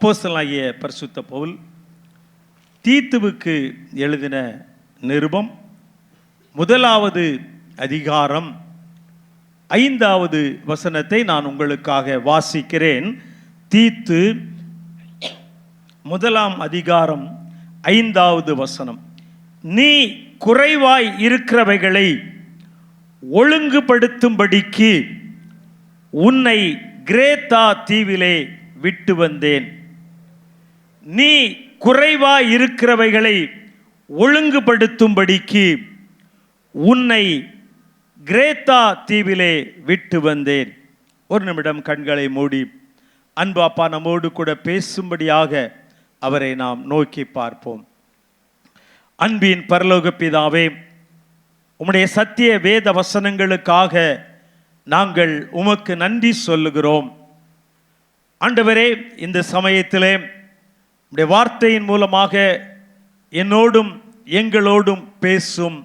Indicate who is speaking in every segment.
Speaker 1: அப்போஸ்தலனாகிய பரிசுத்த பவுல் தீத்துவுக்கு எழுதின நிருபம் 1வது அதிகாரம் 5வது வசனத்தை நான் உங்களுக்காக வாசிக்கிறேன். தீத்து 1ஆம் அதிகாரம் 5வது வசனம். நீ குறைவாய் இருக்கிறவைகளை ஒழுங்குபடுத்தும்படிக்கு உன்னை கிரேத்தா தீவிலே விட்டு வந்தேன். நீ குறைவாய் இருக்கிறவைகளை ஒழுங்குபடுத்தும்படிக்கு உன்னை கிரேத்தா தீவிலே விட்டு வந்தேன். ஒரு நிமிடம் கண்களை மூடி அன்பு அப்பா நம்மோடு கூட பேசும்படியாக அவரை நாம் நோக்கி பார்ப்போம். அன்பின் பரலோக பிதாவே, உம்முடைய சத்திய வேத வசனங்களுக்காக நாங்கள் உமக்கு நன்றி சொல்லுகிறோம். ஆண்டவரே, இந்த சமயத்திலே உம்முடைய வார்த்தையின் மூலமாக என்னோடும் எங்களோடும் பேசும்.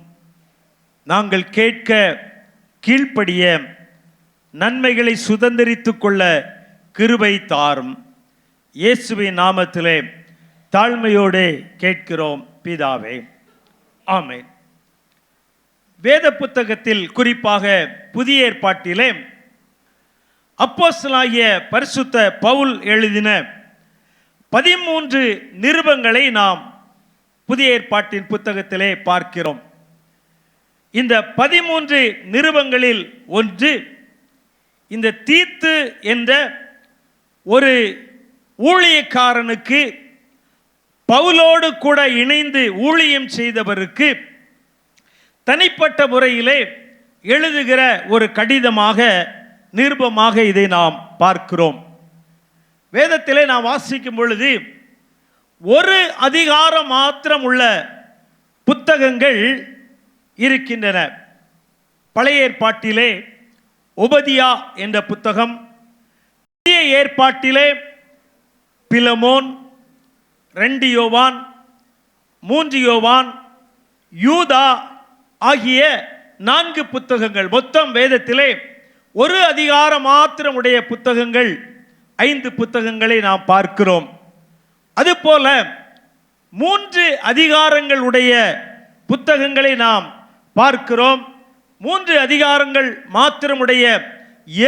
Speaker 1: நாங்கள் கேட்க கீழ்ப்படிய நன்மைகளை சுதந்திரித்துக் கொள்ள கிருபை தாரும். இயேசுவின் நாமத்திலே தாழ்மையோடு கேட்கிறோம் பிதாவே, ஆமென். வேத புத்தகத்தில் குறிப்பாக புதிய ஏற்பாட்டிலே அப்போஸ்தலனாகிய பரிசுத்த பவுல் எழுதின 13 நிருபங்களை நாம் புதிய ஏற்பாட்டின் புத்தகத்திலே பார்க்கிறோம். இந்த 13 நிருபங்களில் ஒன்று இந்த தீத்து என்ற ஒரு ஊழியக்காரனுக்கு, பவுலோடு கூட இணைந்து ஊழியம் செய்தவருக்கு தனிப்பட்ட முறையிலே எழுதுகிற ஒரு கடிதமாக, நிருபமாக இதை நாம் பார்க்கிறோம். வேதத்திலே நாம் வாசிக்கும் பொழுது ஒரு அதிகாரம் மாத்திரம் உள்ள புத்தகங்கள் இருக்கின்றன. பழைய ஏற்பாட்டிலே ஒபதியா என்ற புத்தகம், புதிய ஏற்பாட்டிலே பிலமோன், 2 யோவான், 3 யோவான், யூதா ஆகிய 4 புத்தகங்கள். மொத்தம் வேதத்திலே ஒரு அதிகாரம் மாத்திரம் உடைய புத்தகங்கள் 5 புத்தகங்களை நாம் பார்க்கிறோம். அதுபோல 3 அதிகாரங்கள் உடைய புத்தகங்களை நாம் பார்க்கிறோம். 3 அதிகாரங்கள் மாத்திரமுடைய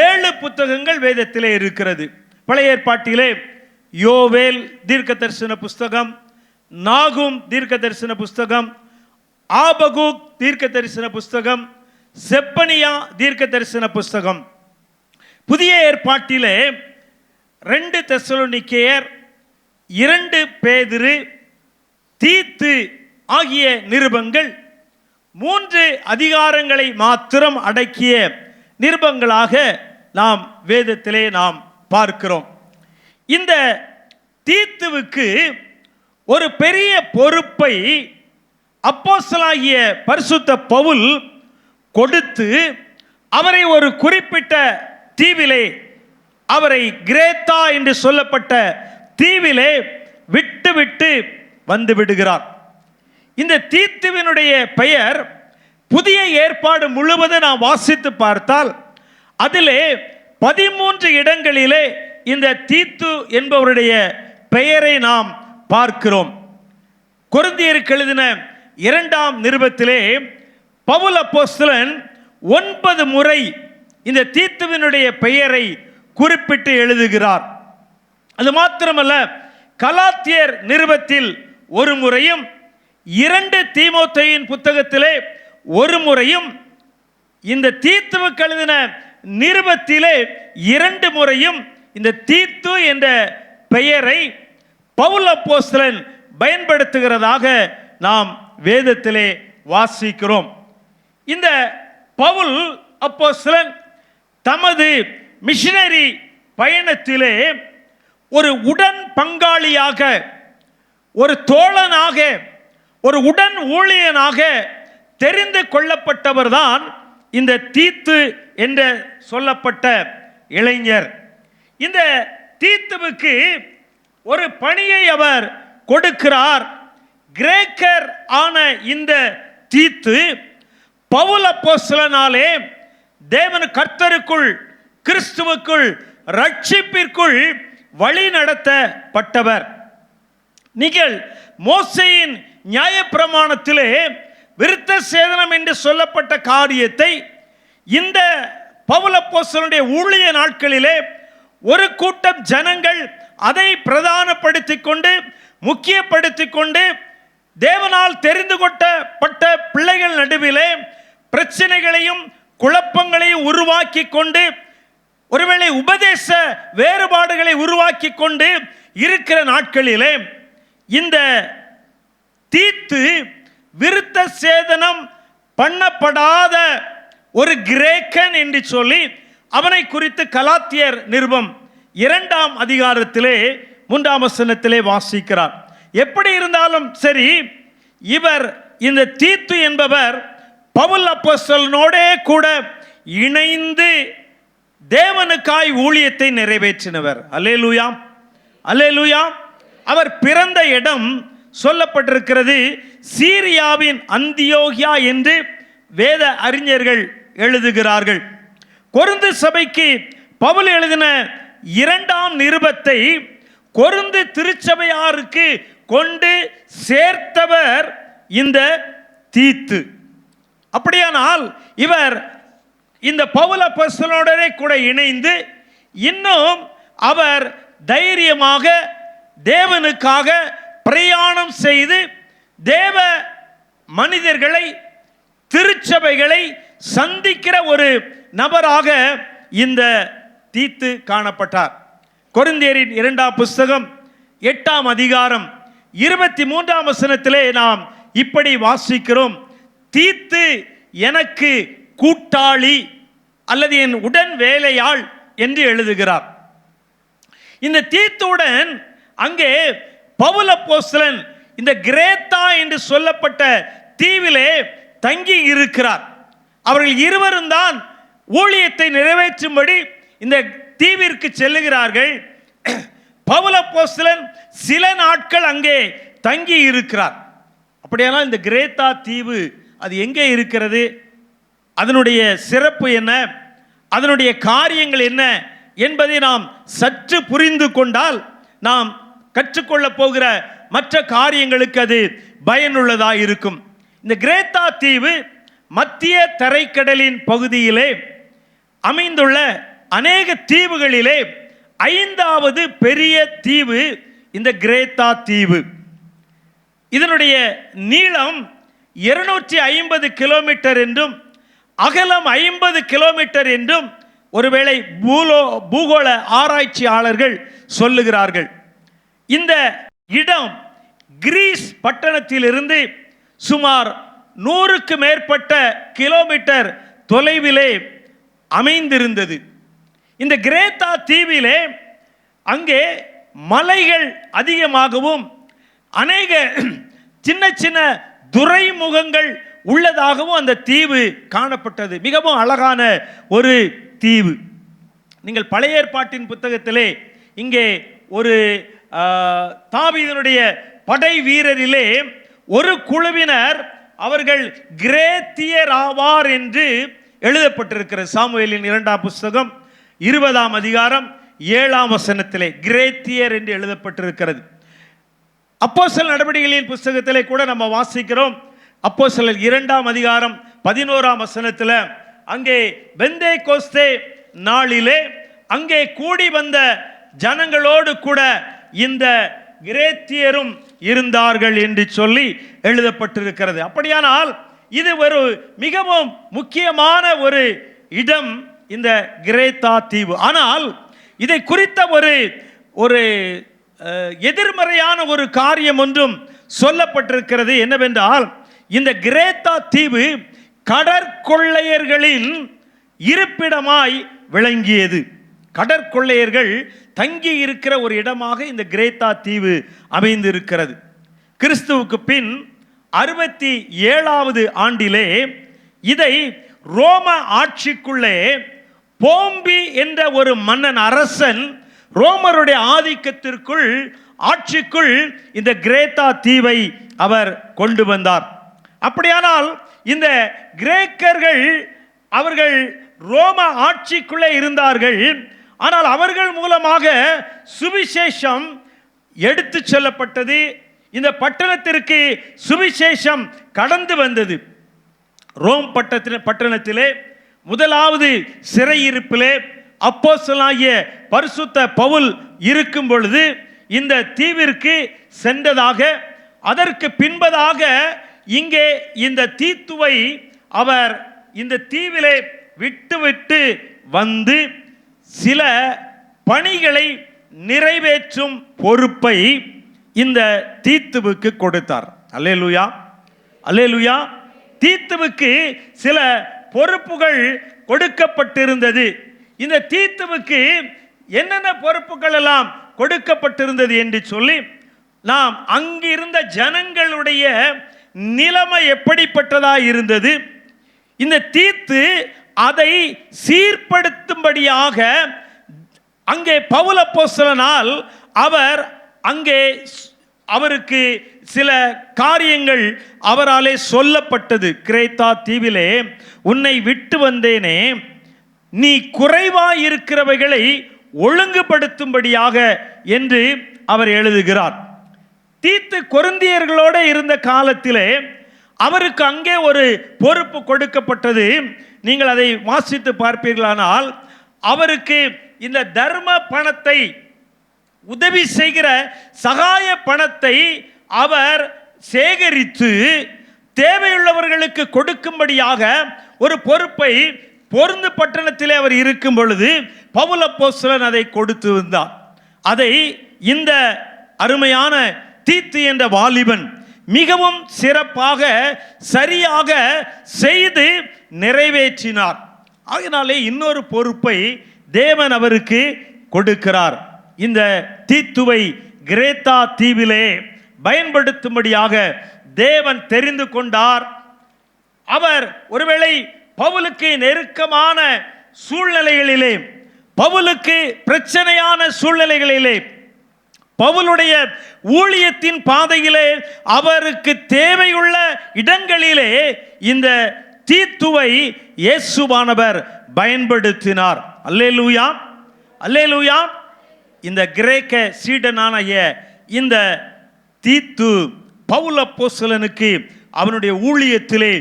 Speaker 1: 7 புத்தகங்கள் வேதத்திலே இருக்கிறது. பழைய ஏற்பாட்டிலே யோவேல் தீர்க்க தரிசன புஸ்தகம், நாகும் தீர்க்க தரிசன புஸ்தகம், ஆபகுக் தீர்க்க தரிசன புஸ்தகம், செப்பனியா தீர்க்க தரிசன புஸ்தகம். புதிய ஏற்பாட்டிலே 2 தெசலோனிக்கேயர், 2 பேதுரு, தீத்து ஆகிய நிருபங்கள் 3 அதிகாரங்களை மாத்திரம் அடக்கிய நிருபங்களாக நாம் வேதத்திலே நாம் பார்க்கிறோம். இந்த தீத்துவுக்கு ஒரு பெரிய பொறுப்பை அப்போஸ்தலனாகிய பரிசுத்த பவுல் கொடுத்து அவரை ஒரு குறிப்பிட்ட தீவிலே, அவரை கிரேத்தா என்று சொல்லப்பட்ட தீவிலே விட்டு வந்து விடுகிறார். இந்த தீத்துவினுடைய பெயர் புதிய ஏற்பாடு முழுவதும் நாம் வாசித்து பார்த்தால் அதிலே 13 இடங்களிலே இந்த தீத்து என்பவருடைய பெயரை நாம் பார்க்கிறோம். கொரிந்தியருக்கு எழுதின 2ஆம் நிருபத்திலே பவுல் அப்போஸ்தலன் 9 முறை இந்த தீத்துவினுடைய பெயரை குறிப்பிட்டு எழுதுகிறார். அது மாத்திரமல்ல, கலாத்தியர் நிருபத்தில் 1 முறையும், 2 தீமோத்தேயின் புத்தகத்திலே 1 முறையும், இந்த தீத்துவுக்கு எழுதின நிருபத்திலே 2 முறையும் இந்த தீத்து என்ற பெயரை பவுல் அப்போஸ்தலன் பயன்படுத்துகிறதாக நாம் வேதத்திலே வாசிக்கிறோம். இந்த பவுல் அப்போஸ்தலன் தமது மிஷனரி பயணத்திலே ஒரு உடன் பங்காளியாக, ஒரு தோழனாக, ஒரு உடன் ஊழியனாக தெரிந்து கொள்ளப்பட்டவர்தான் இந்த தீத்து என்று சொல்லப்பட்ட இளைஞர். இந்த தீத்துவுக்கு ஒரு பணியை அவர் கொடுக்கிறார். கிரேக்கர் ஆன இந்த தீத்து பவுல் அப்போஸ்தலனாலே தேவன் கர்த்தருக்குள், கிறிஸ்துவுக்குள், ரட்சிப்பிற்குள் வழி நடத்தப்பட்டவர். நீங்கள் மோசேயின் நியாயப்பிரமாணத்திலே விருத்த சேதனம் என்று சொல்லப்பட்ட காரியத்தை இந்த பவுல் அப்போஸ்தலனுடைய ஊழிய நாட்களிலே ஒரு கூட்டம் ஜனங்கள் அதை பிரதானப்படுத்திக் கொண்டு முக்கியப்படுத்திக் கொண்டு தேவனால் தெரிந்து கொள்ளப்பட்ட பிள்ளைகள் நடுவிலே பிரச்சனைகளையும் குழப்பங்களையும் உருவாக்கி கொண்டு ஒருவேளை உபதேச வேறுபாடுகளை உருவாக்கி கொண்டு இருக்கிற நாட்களிலே இந்த தீத்து விருத்த சேதனம் பண்ணப்படாத ஒரு கிரேக்கன் என்று சொல்லி அவனை குறித்து கலாத்தியர் நிருபம் 2ஆம் அதிகாரத்திலே 3ஆம் வசனத்திலே வாசிக்கிறார். எப்படி இருந்தாலும் சரி, இவர் இந்த தீத்து என்பவர் பவுல் அப்போஸ்தலனோடே கூட இணைந்து தேவனுக்காய் ஊழியத்தை நிறைவேற்றினவர். அல்லேலூயா, அல்லேலூயா. அவர் பிறந்த இடம் சொல்லப்பட்டிருக்கிறது சீரியாவின் அந்தியோகியா என்று வேத அறிஞர்கள் எழுதுகிறார்கள். கொரிந்து சபைக்கு பவுல் எழுதின 2ஆம் நிருபத்தை கொரிந்து திருச்சபையாருக்கு கொண்டு சேர்த்தவர் இந்த தீத்து. அப்படியானால் இவர் இந்த பவுல் அப்போஸ்தலனோடே கூட இணைந்து இன்னும் அவர் தைரியமாக தேவனுக்காக பிரயாணம் செய்து தேவ மனிதர்களை திருச்சபைகளை சந்திக்கிற ஒரு நபராக இந்த தீத்து காணப்பட்டார். கொரிந்தியரின் 2ஆம் புஸ்தகம் 8ஆம் அதிகாரம் 23ஆம் வசனத்திலே நாம் இப்படி வாசிக்கிறோம். தீத்து எனக்கு கூட்டாளி அல்லது என் உடன் வேலையாள் என்று எழுதுகிறார். இந்த தீத்துடன் அங்கே பவுல் அப்போஸ்தலன் இந்த கிரேத்தா என்று சொல்லப்பட்ட தீவிலே தங்கி இருக்கிறார். அவர்கள் இருவரும் தான் ஊழியத்தை நிறைவேற்றும்படி இந்த தீவிற்கு செல்லுகிறார்கள். பவுல் அப்போஸ்தலன் சில நாட்கள் அங்கே தங்கி இருக்கிறார். அப்படியானால் இந்த கிரேத்தா தீவு அது எங்கே இருக்கிறது, அதனுடைய சிறப்பு என்ன, அதனுடைய காரியங்கள் என்ன என்பதை நாம் சற்று புரிந்து கொண்டால் நாம் கற்றுக்கொள்ளப் போகிற மற்ற காரியங்களுக்கு அது பயனுள்ளதாக இருக்கும். இந்த கிரேத்தா தீவு மத்திய தரைக்கடலின் பகுதியிலே அமைந்துள்ள அநேக தீவுகளிலே 5வது பெரிய தீவு இந்த கிரேத்தா தீவு. இதனுடைய நீளம் 250 கிலோமீட்டர் என்றும் அகலம் 50 கிலோமீட்டர் என்றும் ஒருவேளை பூகோள ஆராய்ச்சியாளர்கள் சொல்லுகிறார்கள். இந்த இடம் கிரீஸ் பட்டணத்திலிருந்து சுமார் 100க்கு மேற்பட்ட கிலோமீட்டர் தொலைவிலே அமைந்திருந்தது. இந்த கிரேத்தா தீவிலே அங்கே மலைகள் அதிகமாகவும் அநேக சின்ன சின்ன துறைமுகங்கள் உள்ளதாகவும் அந்த தீவு காணப்பட்டது. மிகவும் அழகான ஒரு தீவு. நீங்கள் பழைய ஏற்பாட்டின் புத்தகத்திலே இங்கே ஒரு தாவீதினுடைய படை வீரரிலே ஒரு குழுவினர் அவர்கள் கிரேத்தியர் ஆவார் என்று எழுதப்பட்டிருக்கிறது. சாமுவேலின் 2ஆம் புஸ்தகம் 20ஆம் அதிகாரம் 7ஆம் வசனத்திலே கிரேத்தியர் என்று எழுதப்பட்டிருக்கிறது. அப்போஸ்தலர் நடவடிக்கைகளின் புஸ்தகத்திலே கூட நம்ம வாசிக்கிறோம். அப்போஸ்தலர் 2ஆம் அதிகாரம் 11ஆம் வசனத்தில் அங்கே பெந்தேகோஸ்தே நாளிலே அங்கே கூடி வந்த ஜனங்களோடு கூட இந்த கிரேத்தியரும் இருந்தார்கள் என்று சொல்லி எழுதப்பட்டிருக்கிறது. அப்படியானால் இது ஒரு மிகவும் முக்கியமான ஒரு இடம் இந்த கிரேத்தா தீவு. ஆனால் இதை குறித்த ஒரு எதிர்மறையான ஒரு காரியம் ஒன்றும் சொல்லப்பட்டிருக்கிறது. என்னவென்றால் இந்த கிரேத்தா தீவு கடற்கொள்ளையர்களின் இருப்பிடமாய் விளங்கியது. கடற்கொள்ளையர்கள் தங்கி இருக்கிற ஒரு இடமாக இந்த கிரேத்தா தீவு அமைந்திருக்கிறது. கிறிஸ்துவுக்கு பின் 67வது ஆண்டிலே இதை ரோம ஆட்சிக்குள்ளே போம்பி என்ற ஒரு மன்னன் அரசன் ரோமருடைய ஆதிக்கத்திற்குள் ஆட்சிக்குள் இந்த கிரேத்தா தீவை அவர் கொண்டு வந்தார். அப்படியானால் இந்த கிரேக்கர்கள் அவர்கள் ரோம ஆட்சிக்குள்ளே இருந்தார்கள். ஆனால் அவர்கள் மூலமாக சுவிசேஷம் எடுத்து செல்லப்பட்டது. இந்த பட்டணத்திற்கு சுவிசேஷம் கடந்து வந்தது. ரோம் பட்டணத்திலே முதலாவது சிறையிருப்பிலே அப்போஸ்தலனாகிய பரிசுத்த பவுல் இருக்கும் பொழுது இந்த தீவிற்கு சென்றதாக, அதற்கு பின்பதாக இங்கே இந்த தீத்துவை அவர் இந்த தீவிலே விட்டு வந்து சில பணிகளை நிறைவேற்றும் பொறுப்பை இந்த தீத்துவுக்கு கொடுத்தார். அல்லேலூயா, அல்லேலூயா. தீத்துவுக்கு சில பொறுப்புகள் கொடுக்கப்பட்டிருந்தது. இந்த தீத்துவுக்கு என்னென்ன பொறுப்புகள் எல்லாம் கொடுக்கப்பட்டிருந்தது என்று சொல்லி நாம் அங்கிருந்த ஜனங்களுடைய நிலைமை எப்படிப்பட்டதாக இருந்தது, இந்த தீத்து அதை சீர்படுத்தும்படியாக அங்கே பவுல் அப்போஸ்தலனால் அவர் அங்கே அவருக்கு சில காரியங்கள் அவராலே சொல்லப்பட்டது. கிரேத்தா தீவிலே உன்னை விட்டு வந்தேனே, நீ குறைவாயிருக்கிறவைகளை ஒழுங்குபடுத்தும்படியாக என்று அவர் எழுதுகிறார். தீத்து கொரிந்தியர்களோடு இருந்த காலத்திலே அவருக்கு அங்கே ஒரு பொறுப்பு கொடுக்கப்பட்டது. நீங்கள் அதை வாசித்து பார்ப்பீர்களானால் அவருக்கு இந்த தர்ம பணத்தை, உதவி செய்கிற சகாய பணத்தை அவர் சேகரித்து தேவையுள்ளவர்களுக்கு கொடுக்கும்படியாக ஒரு பொறுப்பை பொருந்து பட்டணத்திலே அவர் இருக்கும் பொழுது பவுல் அப்போஸ்தலன் அதை கொடுத்து வந்தார். அதை இந்த அருமையான தீத்து என்ற வாலிபன் மிகவும் சிறப்பாக சரியாக செய்து நிறைவேற்றினார். அதனாலே இன்னொரு பொறுப்பை தேவன் அவருக்கு கொடுக்கிறார். இந்த தீத்துவை கிரேத்தா தீவிலே பயன்படுத்தும்படியாக தேவன் தெரிந்து கொண்டார். அவர் ஒருவேளை பவுலுக்கு நெருக்கமான சூழ்நிலைகளிலே, பவுலுக்கு பிரச்சனையான சூழ்நிலைகளிலே, பவுலுடைய ஊழியத்தின் பாதையிலே அவருக்கு தேவையுள்ள இடங்களிலே இந்த தீத்துவை இயேசுவானவர் பயன்படுத்தினார். அல்லேலூயா, அல்லேலூயா. இந்த கிரேக்க சீடனான இந்த தீத்து பவுல் அப்போஸ்தலனுக்கு அவனுடைய ஊழியத்திலே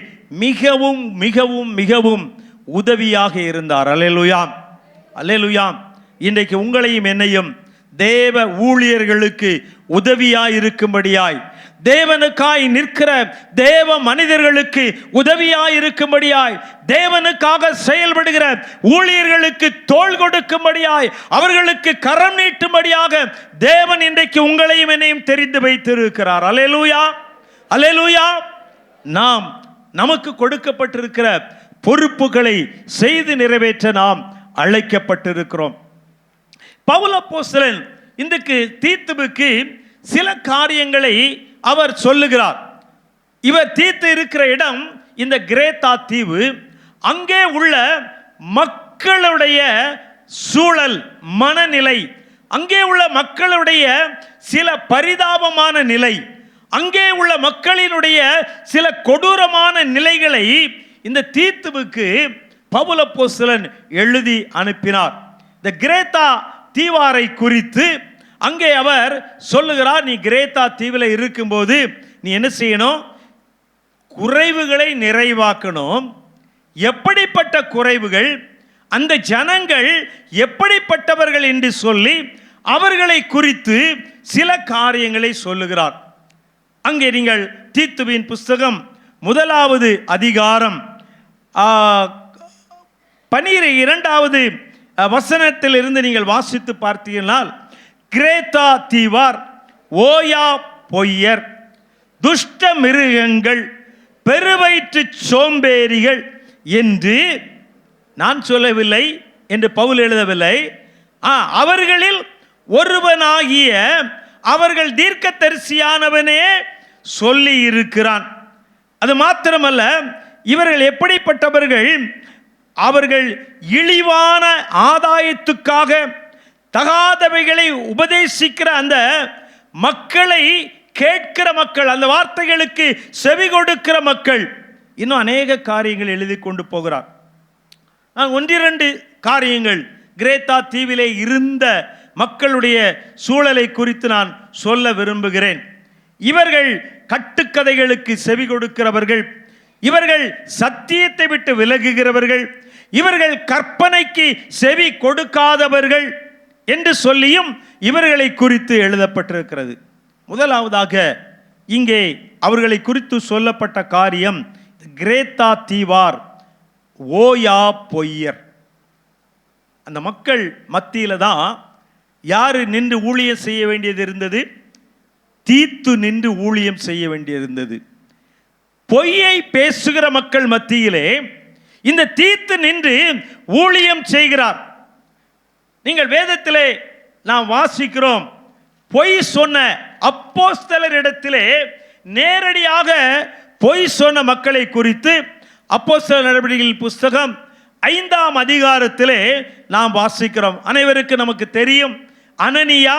Speaker 1: மிகவும் மிகவும் மிகவும் உதவியாக இருந்தார். அல்லேலூயா, அல்லேலூயா. இன்றைக்கு உங்களையும் என்னையும் தேவ ஊழியர்களுக்கு உதவியாய் இருக்கும்படியாய், தேவனுக்காய் நிற்கிற தேவ மனிதர்களுக்கு உதவியாய் இருக்கும்படியாய், தேவனுக்காக செயல்படுகிற ஊழியர்களுக்கு தோள் கொடுக்கும்படியாய், அவர்களுக்கு கரம் நீட்டும்படியாக தேவன் இன்றைக்கு உங்களையும் என்னையும் தெரிந்து வைத்திருக்கிறார். அல்லேலூயா, அல்லேலூயா. நாம் நமக்கு கொடுக்கப்பட்டிருக்கிற பொறுப்புகளை செய்து நிறைவேற்ற நாம் அழைக்கப்பட்டிருக்கிறோம். பவுல் அப்போஸ்தலன் இன்றைக்கு தீத்துவுக்கு சில காரியங்களை அவர் சொல்லுகிறார். இவர் தீத்து இருக்கிற இடம் இந்த கிரேத்தா தீவு. அங்கே உள்ள மக்களுடைய சூழல், மனநிலை, அங்கே உள்ள மக்களுடைய சில பரிதாபமான நிலை, அங்கே உள்ள மக்களினுடைய சில கொடூரமான நிலைகளை இந்த தீத்துவுக்கு பவுல் அப்போஸ்தலன் எழுதி அனுப்பினார். இந்த கிரேத்தா தீவாரை குறித்து அங்கே அவர் சொல்லுகிறார், நீ கிரேத்தா தீவில் இருக்கும்போது நீ என்ன செய்யணும்? குறைவுகளை நிறைவாக்கணும். எப்படிப்பட்ட குறைவுகள், அந்த ஜனங்கள் எப்படிப்பட்டவர்கள் என்று சொல்லி அவர்களை குறித்து சில காரியங்களை சொல்லுகிறார். அங்கே நீங்கள் தீத்துவின் புஸ்தகம் 1வது அதிகாரம் 12வது வசனத்திலிருந்து நீங்கள் வாசித்து பார்த்தீர்கள். கிரேத்தா தீவார், ஓயா பொய்யர், துஷ்ட மிருகங்கள், பெருவயிற்று சோம்பேறிகள் என்று நான் சொல்லவில்லை, என்று பவுல் எழுதவில்லை. அவர்களில் ஒருவனாகிய அவர்கள் தீர்க்கதரிசியானவனே சொல்லி இருக்கிறான். அது மாத்திரமல்ல, இவர்கள் எப்படிப்பட்டவர்கள்? அவர்கள் இழிவான ஆதாயத்துக்காக தகாதவைகளை உபதேசிக்கிற அந்த மக்களை கேட்கிற மக்கள், அந்த வார்த்தைகளுக்கு செவி கொடுக்கிற மக்கள். இன்னும் அநேக காரியங்கள் எழுதி கொண்டு போகிறார். நான் 1-2 காரியங்கள் கிரேத்தா தீவிலே இருந்த மக்களுடைய சூழலை குறித்து நான் சொல்ல விரும்புகிறேன். இவர்கள் கட்டுக்கதைகளுக்கு செவி கொடுக்கிறவர்கள், இவர்கள் சத்தியத்தை விட்டு விலகுகிறவர்கள், இவர்கள் கற்பனைக்கு செவி கொடுக்காதவர்கள் என்று சொல்லியும் இவர்களை குறித்து எழுதப்பட்டிருக்கிறது. முதலாவதாக இங்கே அவர்களை குறித்து சொல்லப்பட்ட காரியம், கிரேத்தா தீவார், ஓயா பொய்யர். அந்த மக்கள் மத்தியில் தான் யார் நின்று ஊழியம் செய்ய வேண்டியது இருந்தது? தீத்து நின்று ஊழியம் செய்ய வேண்டியிருந்தது. பொய்யை பேசுகிற மக்கள் மத்தியிலே இந்த தீத்து நின்று ஊழியம் செய்கிறார். நீங்கள் வேதத்திலே நாம் வாசிக்கிறோம், பொய் சொன்ன அப்போஸ்தலரிடத்திலே நேரடியாக பொய் சொன்ன மக்களை குறித்து அப்போஸ்தலர் நடவடிக்கைகள் புஸ்தகம் 5ஆம் அதிகாரத்திலே நாம் வாசிக்கிறோம். அனைவருக்கு நமக்கு தெரியும், அனனியா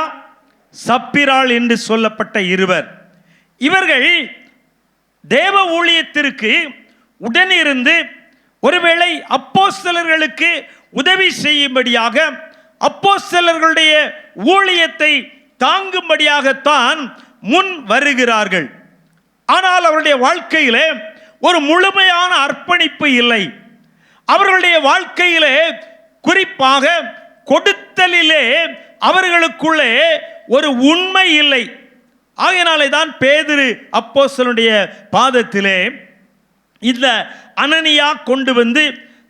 Speaker 1: சப்பிராள் என்று சொல்லப்பட்ட இருவர். இவர்கள் தேவ ஊழியத்திற்கு உடனிருந்து ஒருவேளை அப்போஸ்தலர்களுக்கு உதவி செய்யும்படியாக, அப்போஸ்தலர்களுடைய ஊழியத்தை தாங்கும்படியாகத்தான் முன் வருகிறார்கள். ஆனால் அவருடைய வாழ்க்கையிலே ஒரு முழுமையான அர்ப்பணிப்பு இல்லை. அவர்களுடைய வாழ்க்கையிலே குறிப்பாக கொடுத்தலிலே அவர்களுக்குள்ளே ஒரு உண்மை இல்லை. ஆகையினாலே தான் பேதுரு அப்போஸ்தலனுடைய பாதத்திலே இந்த அனனியா கொண்டு வந்து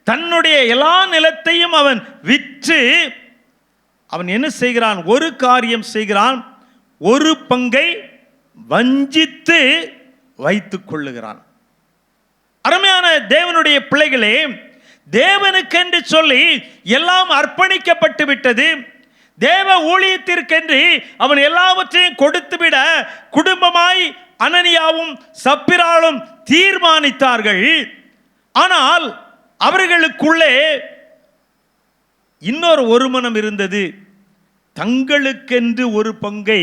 Speaker 1: தன்னுடைய எல்லா நிலத்தையும் அவன் விற்று அவன் என்ன செய்கிறான்? ஒரு காரியம் செய்கிறான், ஒரு பங்கை வஞ்சித்து வைத்துக் கொள்ளுகிறான். அருமையான தேவனுடைய பிள்ளைகளே, தேவனுக்கென்று சொல்லி எல்லாம் அர்ப்பணிக்கப்பட்டு விட்டது. தேவ ஊழியத்திற்கென்று அவன் எல்லாவற்றையும் கொடுத்துவிட குடும்பமாய் அனனியாவும் சப்பிராளும் தீர்மானித்தார்கள். ஆனால் அவர்களுக்குள்ளே இன்னொரு ஒரு மனம் இருந்தது. தங்களுக்கென்று ஒரு பங்கை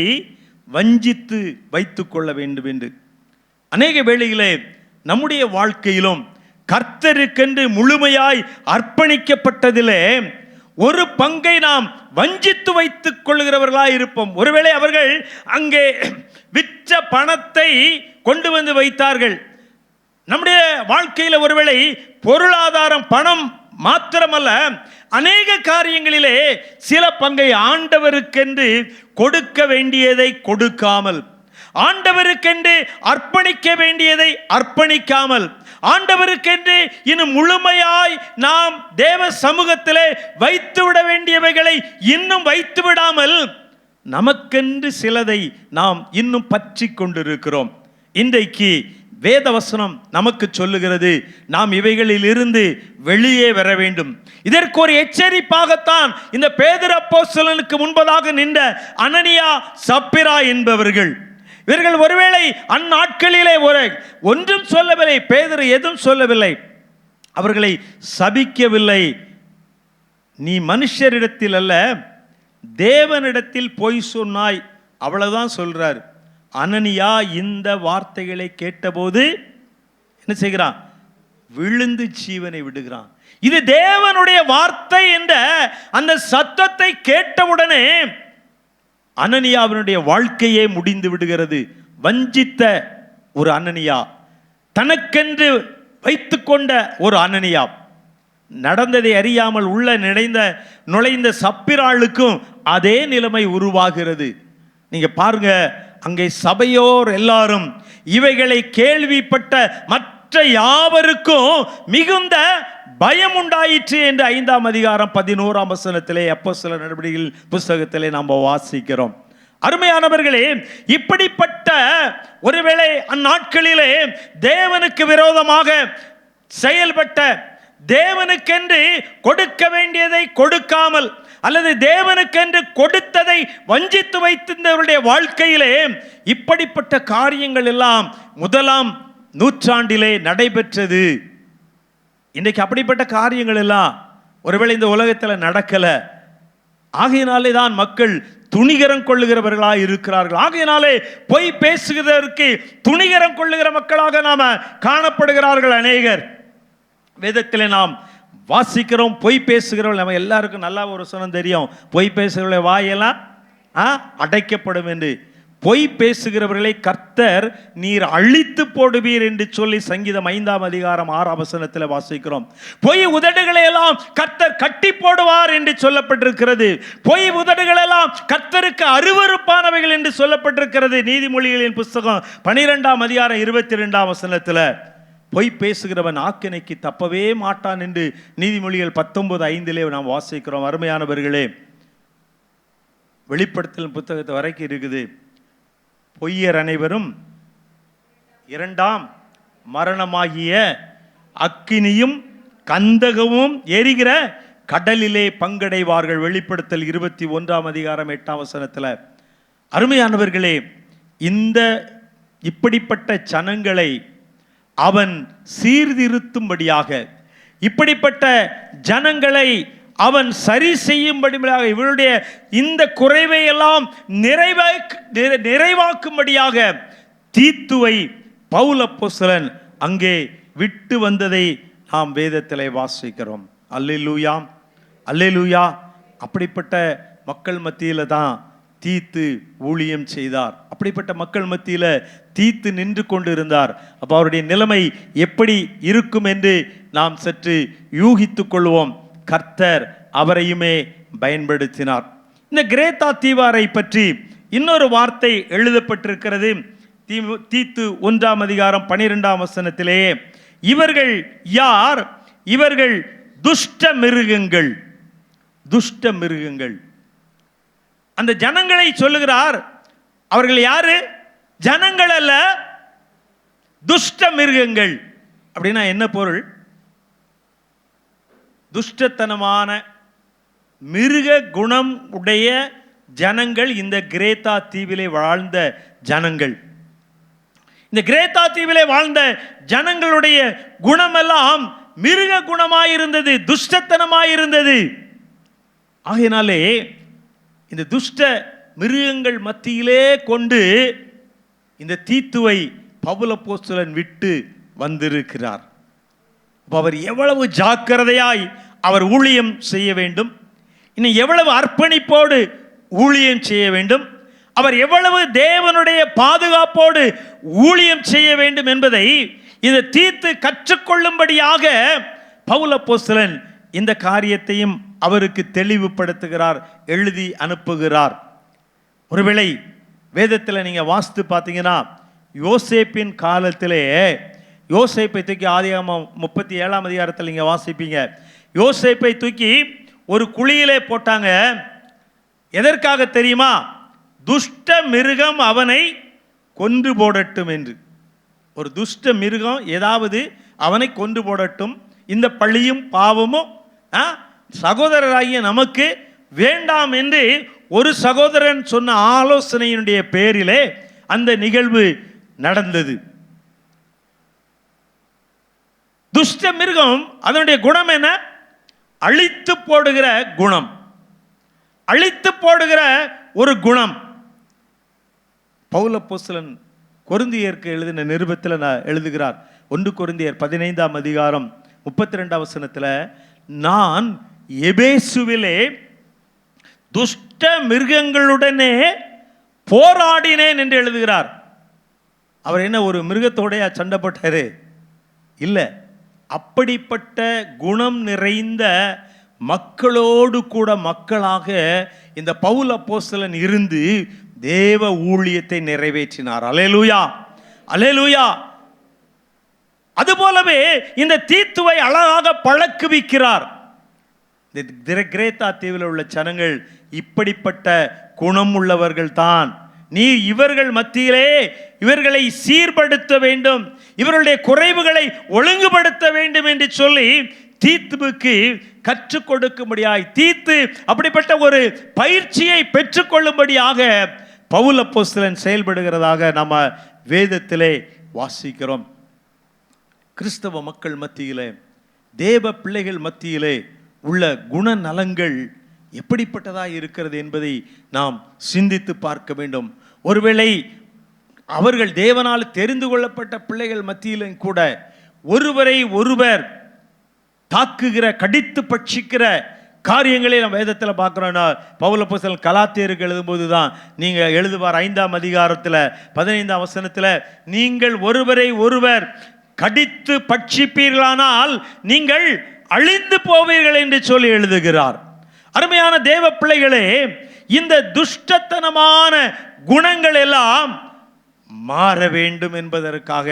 Speaker 1: வஞ்சித்து வைத்துக் கொள்ள வேண்டும் என்று. அநேக வேளையிலே நம்முடைய வாழ்க்கையிலும் கர்த்தருக்கென்று முழுமையாய் அர்ப்பணிக்கப்பட்டதிலே ஒரு பங்கை நாம் வஞ்சித்து வைத்துக் கொள்கிறவர்களாய் இருப்போம். ஒருவேளை அவர்கள் அங்கே விற்ற பணத்தை கொண்டு வந்து வைத்தார்கள். நம்முடைய வாழ்க்கையில் ஒருவேளை பொருளாதாரம், பணம் மாத்திரமல்ல, அநேக காரியங்களிலே சில பங்கை ஆண்டவருக்கென்று கொடுக்க வேண்டியதை கொடுக்காமல், ஆண்டவருக்கென்று அர்ப்பணிக்க வேண்டியதை அர்ப்பணிக்காமல், ஆண்டவருக்கென்று இன்னும் முழுமையாய் நாம் தேவ சமூகத்திலே வைத்துவிட வேண்டியவைகளை இன்னும் வைத்து விடாமல் நமக்கென்று சிலதை நாம் இன்னும் பற்றி கொண்டிருக்கிறோம். இன்றைக்கு வேதவசனம் நமக்கு சொல்லுகிறது, நாம் இவைகளில் இருந்து வெளியே வர வேண்டும். இதற்கு ஒரு எச்சரிப்பாகத்தான் இந்த பேதுரு அப்போஸ்தலனுக்கு முன்பதாக நின்ற அனனியா சப்பிரா என்பவர்கள், இவர்கள் ஒருவேளை அந்நாட்களிலே ஒன்றும் சொல்லவில்லை, பேதுரு எதுவும் சொல்லவில்லை, அவர்களை சபிக்கவில்லை. நீ மனுஷரிடத்தில் அல்ல தேவனிடத்தில் பொய் சொன்னாய், அவ்வளவுதான் சொல்றார். அனனியா இந்த வார்த்தைகளை கேட்டபோது என்ன செய்கிறான்? விழுந்து ஜீவனை விடுகிறான். இது தேவனுடைய வார்த்தை என்ற அந்த சத்தத்தை கேட்டவுடனே அனனியாவினுடைய வாழ்க்கையே முடிந்து விடுகிறது. வஞ்சித்த ஒரு அனனியா, தனக்கென்று வைத்துக்கொண்ட ஒரு அனனியா, நடந்ததை அறியாமல் உள்ள நுழைந்த சப்பிராளுக்கும் அதே நிலைமை உருவாகிறது. நீங்க பாருங்க, அங்கே சபையோர் எல்லாரும் இவைகளை கேள்விப்பட்ட மற்ற யாவருக்கும் மிகுந்த பயம் உண்டாயிற்று என்று 5ஆம் அதிகாரம் 11ஆம் வசனத்திலே அப்போஸ்தலர் நடவடிக்கைகள் புஸ்தகத்திலே நாம் வாசிக்கிறோம். அருமையானவர்களே, இப்படிப்பட்ட ஒருவேளை அந்நாட்களிலே தேவனுக்கு விரோதமாக செயல்பட்ட, தேவனுக்கென்று கொடுக்க வேண்டியதை கொடுக்காமல் அல்லது தேவனுக்கென்று கொடுத்ததை வஞ்சித்து வைத்திருந்தவருடைய வாழ்க்கையிலே இப்படிப்பட்ட காரியங்கள் எல்லாம் 1ஆம் நூற்றாண்டிலே நடைபெற்றது. இன்றைக்கு அப்படிப்பட்ட காரியங்கள் எல்லாம் ஒருவேளை இந்த உலகத்தில் நடக்கல. ஆகையினாலே தான் மக்கள் துணிகரம் கொள்ளுகிறவர்களாக இருக்கிறார்கள். ஆகையினாலே பொய் பேசுகிறதற்கு துணிகரம் கொள்ளுகிற மக்களாக நாம காணப்படுகிறார்கள் அநேகர். வேதத்திலே நாம் வாசிக்கிறோம். பொய் பேசுகிறவர்கள், நம்ம எல்லாருக்கும் நல்லா ஒரு வசனம் தெரியும், பொய் பேசுகிறவர்களை வாயெல்லாம் அடைக்கப்படும் என்று. பொய் பேசுகிறவர்களை கர்த்தர் நீர் அழித்து போடுவீர் என்று சொல்லி சங்கீதம் 5ஆம் அதிகாரம் 6ஆம் வசனத்தில் வாசிக்கிறோம். பொய் உதடுகளை எல்லாம் கர்த்தர் கட்டி போடுவார் என்று சொல்லப்பட்டிருக்கிறது. பொய் உதடுகள் எல்லாம் கர்த்தருக்கு அருவருப்பானவைகள் என்று சொல்லப்பட்டிருக்கிறது. நீதிமொழிகளின் புஸ்தகம் 12ஆம் அதிகாரம் 22ஆம் வசனத்தில் பொய் பேசுகிறவன் ஆக்கினைக்கு தப்பவே மாட்டான் என்று நீதிமொழிகள் 19:5 நாம் வாசிக்கிறோம். அருமையானவர்களே, வெளிப்படுத்தல் புத்தகத்தை வரைக்கும் இருக்குது. பொய்யர் அனைவரும் 2ஆம் மரணமாகிய அக்கினியும் கந்தகமும் எரிகிற கடலிலே பங்கடைவார்கள். வெளிப்படுத்தல் 21ஆம் அதிகாரம் 8ஆம் வசனத்தில். அருமையானவர்களே, இந்த இப்படிப்பட்ட ஜனங்களை அவன் சீர்திருத்தும்படியாக, இப்படிப்பட்ட ஜனங்களை அவன் சரி செய்யும்படியாக, இவருடைய இந்த குறைவை எல்லாம் நிறைவாக்கும்படியாக தீத்துவை பவுல் அப்போஸ்தலன் அங்கே விட்டு வந்ததை நாம் வேதத்திலே வாசிக்கிறோம். அல்லேலூயா, அல்லேலூயா. அப்படிப்பட்ட மக்கள் மத்தியில் தான் தீத்து ஊழியம் செய்தார். அப்படிப்பட்ட மக்கள் மத்தியில் தீத்து நின்று கொண்டு இருந்தார். அப்போ அவருடைய நிலைமை எப்படி இருக்கும் என்று நாம் சற்று யூகித்துக் கொள்வோம். கர்த்தர் அவரையுமே பயன்படுத்தினார். இந்த கிரேத்தா தீவாரை பற்றி இன்னொரு வார்த்தை எழுதப்பட்டிருக்கிறது. தீத்து 1ஆம் அதிகாரம் 12ஆம் வசனத்திலேயே, இவர்கள் யார்? இவர்கள் துஷ்ட மிருகங்கள். துஷ்ட மிருகங்கள். அந்த ஜனங்களை சொல்லுகிறார். அவர்கள் யாரு? ஜனங்கள் அல்ல, துஷ்ட மிருகங்கள். அப்படின்னா என்ன பொருள்? துஷ்டத்தனமான மிருக குணம் உடைய ஜனங்கள் இந்த கிரேத்தா தீவிலே வாழ்ந்த ஜனங்கள். இந்த கிரேத்தா தீவிலே வாழ்ந்த ஜனங்களுடைய குணமெல்லாம் மிருக குணமாயிருந்தது, துஷ்டத்தனமாயிருந்தது. ஆகையினாலே இந்த துஷ்ட மிருகங்கள் மத்தியிலே கொண்டு இந்த தீத்துவை பவுல் அப்போஸ்தலன் விட்டு வந்திருக்கிறார். அவர் எவ்வளவு ஜாக்கிரதையாய் அவர் ஊழியம் செய்ய வேண்டும், இன்னும் எவ்வளவு அர்ப்பணிப்போடு ஊழியம் செய்ய வேண்டும், அவர் எவ்வளவு தேவனுடைய பாதுகாப்போடு ஊழியம் செய்ய வேண்டும் என்பதை இந்த தீத்து கற்றுக்கொள்ளும்படியாக பவுல் அப்போஸ்தலன் இந்த காரியத்தையும் அவருக்கு தெளிவுபடுத்துகிறார், எழுதி அனுப்புகிறார். ஒருவேளை வேதத்தில் நீங்கள் வாசித்து பார்த்தீங்கன்னா, யோசேப்பின் காலத்திலே, யோசேப்பை தூக்கி ஆதியாகமம் 37ஆம் அதிகாரத்தில் நீங்கள் வாசிப்பீங்க. யோசேப்பை தூக்கி ஒரு குழியிலே போட்டாங்க. எதற்காக தெரியுமா? துஷ்ட மிருகம் அவனை கொன்று போடட்டும் என்று. ஒரு துஷ்ட மிருகம் ஏதாவது அவனை கொன்று போடட்டும், இந்த பழியும் பாவமும் சகோதரராகிய நமக்கு வேண்டாம் என்று ஒரு சகோதரன் சொன்ன ஆலோசனையினுடைய பேரிலே அந்த நிகழ்வு நடந்தது. துஷ்ட மிருகம் அதனுடைய குணம் என்ன? அழித்து போடுகிற குணம், அழித்து போடுகிற ஒரு குணம். பவுல் அப்போஸ்தலன் கொரிந்தியருக்கு எழுதின நிருபத்தில் எழுதுகிறார். 1 கொரிந்தியர் 15ஆம் அதிகாரம் 32ஆம் வசனத்தில், நான் எபேசுவிலே துஷ்ட மிருகங்களுடனே போராடினேன் என்று எழுதுகிறார். அவர் என்ன ஒரு மிருகத்தோடைய சண்டை போட்டாரு? இல்லை. அப்படிப்பட்ட குணம் நிறைந்த மக்களோடு கூட மக்களாக இந்த பவுல் அப்போஸ்தலன் இருந்து தேவ ஊழியத்தை நிறைவேற்றினார். அல்லேலூயா, அல்லேலூயா. அதுபோலவே இந்த தீத்துவை அழகாக பழக்குவிக்கிறார். இந்த கிரேத்தா தீவில் உள்ள ஜனங்கள் இப்படிப்பட்ட குணம் உள்ளவர்கள் தான். நீ இவர்கள் மத்தியிலே இவர்களை சீர்படுத்த வேண்டும், இவர்களுடைய குறைவுகளை ஒழுங்குபடுத்த வேண்டும் என்று சொல்லி தீத்துவுக்கு கற்றுக் கொடுக்கும்படியாய், தீத்து அப்படிப்பட்ட ஒரு பயிற்சியை பெற்றுக்கொள்ளும்படியாக பவுல் அப்போஸ்தலன் செயல்படுகிறதாக நம்ம வேதத்திலே வாசிக்கிறோம். கிறிஸ்தவ மக்கள் மத்தியிலே, தேவ பிள்ளைகள் மத்தியிலே உள்ள குணநலங்கள் எப்படிப்பட்டதாக இருக்கிறது என்பதை நாம் சிந்தித்து பார்க்க வேண்டும். ஒருவேளை அவர்கள் தேவனால் தெரிந்து கொள்ளப்பட்ட பிள்ளைகள் மத்தியிலும் கூட ஒருவரை ஒருவர் தாக்குகிற, கடித்து பட்சிக்கிற காரியங்களை நம்ம வேதத்தில் பார்க்குறோன்னா, பவுல் அப்போஸ்தலன் கலாத்தியருக்கு எழுதும்போது தான் நீங்கள் எழுதுவார் 5ஆம் அதிகாரத்தில் 15ஆம் வசனத்தில், நீங்கள் ஒருவரை ஒருவர் கடித்து பட்சிப்பீர்களானால் நீங்கள் அழிந்து போவீர்கள் என்று சொல்லி எழுதுகிறார். அருமையான தேவ பிள்ளைகளே, இந்த துஷ்டத்தனமான குணங்கள் எல்லாம் மாற வேண்டும் என்பதற்காக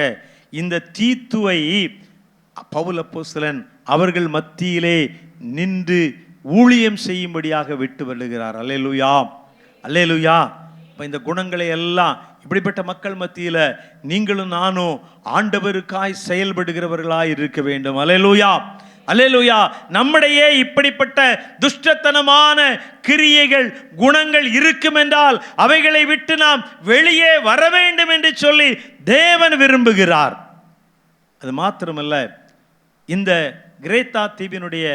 Speaker 1: இந்த தீத்துவை பவுல் அப்போஸ்தலன் அவர்கள் மத்தியிலே நின்று ஊழியம் செய்யும்படியாக விட்டு வருகிறார். அல்லேலூயா, அல்லேலூயா. இப்போ இந்த குணங்களை எல்லாம் இப்படிப்பட்ட மக்கள் மத்தியில் நீங்களும் நானும் ஆண்டவருக்காய் செயல்படுகிறவர்களாய் இருக்க வேண்டும். அல்லேலூயா, அல்லேலூயா. நம்முடைய இப்படிப்பட்ட துஷ்டத்தனமான கிரியைகள், குணங்கள் இருக்கும் என்றால் அவைகளை விட்டு நாம் வெளியே வர வேண்டும் என்று சொல்லி தேவன் விரும்புகிறார். அது மாத்திரமல்ல, இந்த கிரேத்தா தீவினுடைய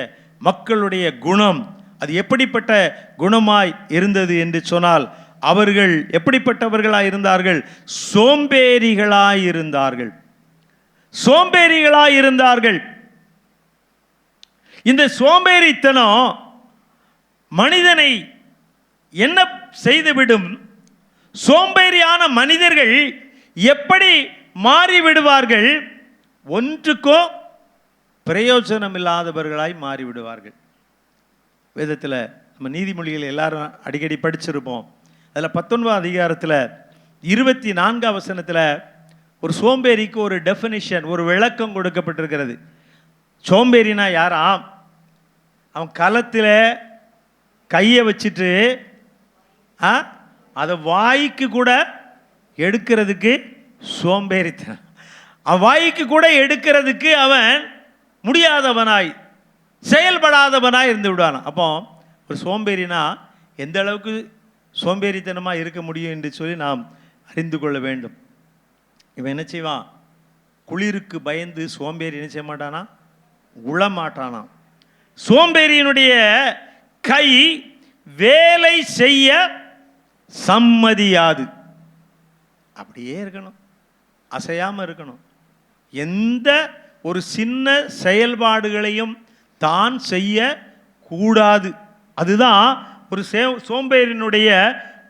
Speaker 1: மக்களுடைய குணம் அது எப்படிப்பட்ட குணமாய் இருந்தது என்று சொன்னால், அவர்கள் எப்படிப்பட்டவர்களாய் இருந்தார்கள்? சோம்பேறிகளாய் இருந்தார்கள். சோம்பேறிகளாய் இருந்தார்கள். இந்த சோம்பேறித்தனம் மனிதனை என்ன செய்துவிடும்? சோம்பேறியான மனிதர்கள் எப்படி மாறிவிடுவார்கள்? ஒன்றுக்கோ பிரயோஜனம் இல்லாதவர்களாய் மாறிவிடுவார்கள். வேதத்தில் நம்ம நீதிமொழிகள் எல்லாரும் அடிக்கடி படிச்சிருப்போம். அதில் 19ஆம் அதிகாரத்தில் 24ஆம் வசனத்தில் ஒரு சோம்பேறிக்கு ஒரு டெஃபினிஷன், ஒரு விளக்கம் கொடுக்கப்பட்டிருக்கிறது. சோம்பேறினா யாராம்? அவன் களத்தில் கையை வச்சுட்டு அதை வாய்க்கு கூட எடுக்கிறதுக்கு சோம்பேறித்தனம். அவன் வாய்க்கு கூட எடுக்கிறதுக்கு அவன் முடியாதவனாய், செயல்படாதவனாய் இருந்து விடுவான். அப்போ ஒரு சோம்பேறினா எந்த அளவுக்கு சோம்பேறித்தனமாக இருக்க முடியும் என்று சொல்லி நாம் அறிந்து கொள்ள வேண்டும். இவன் என்ன செய்வான்? குளிருக்கு பயந்து சோம்பேறி என்ன செய்ய மாட்டானா? உளமாட்டானா. சோம்பேறியினுடைய கை வேலை செய்ய சம்மதியாது. அப்படியே இருக்கணும், அசையாமல் இருக்கணும். எந்த ஒரு சின்ன செயல்பாடுகளையும் தான் செய்ய கூடாது. அதுதான் ஒரு சோம்பேறியினுடைய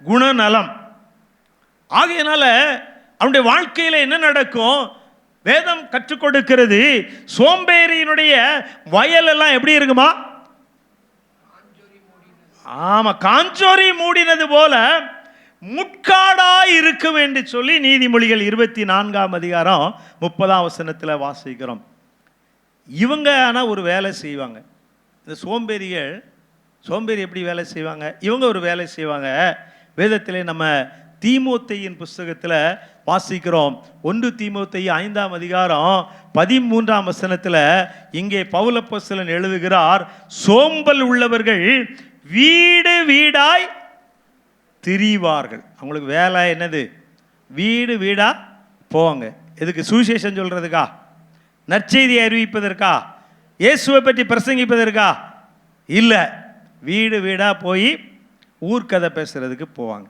Speaker 1: குணநலம். ஆகையினால அவனுடைய வாழ்க்கையில் என்ன நடக்கும்? வேதம் கற்றுக் கொடுக்கிறது, சோம்பேறியினுடைய வயல் எல்லாம் எப்படி இருக்குமா? ஆமா, காஞ்சோரி மூடினது போல முட்காடாய் இருக்கும் என்று சொல்லி நீதிமொழிகள் 24ஆம் அதிகாரம் 30ஆம் வசனத்தில் வாசிக்கிறோம். இவங்க ஆனால் ஒரு வேலை செய்வாங்க. இந்த சோம்பேறி எப்படி வேலை செய்வாங்க? இவங்க ஒரு வேலை செய்வாங்க. வேதத்திலே நம்ம தீமோத்தேயின் புஸ்தகத்தில் வாசிக்கிறோம். 1 தீமோத்தேயு 5ஆம் அதிகாரம் 13ஆம் வசனத்தில் இங்கே பவுல் அப்போஸ்தலன் எழுதுகிறார், சோம்பல் உள்ளவர்கள் வீடு வீடாய் திரிவார்கள். அவங்களுக்கு வேலை என்னது? வீடு வீடா போவாங்க. எதுக்கு? சுவிசேஷம் சொல்றதுக்கா? நற்செய்தியை அறிவிப்பதற்கா? இயேசுவை பற்றி பிரசங்கிப்பதற்கா? இல்லை, வீடு வீடா போய் ஊர்க்கதை பேசுறதுக்கு போவாங்க.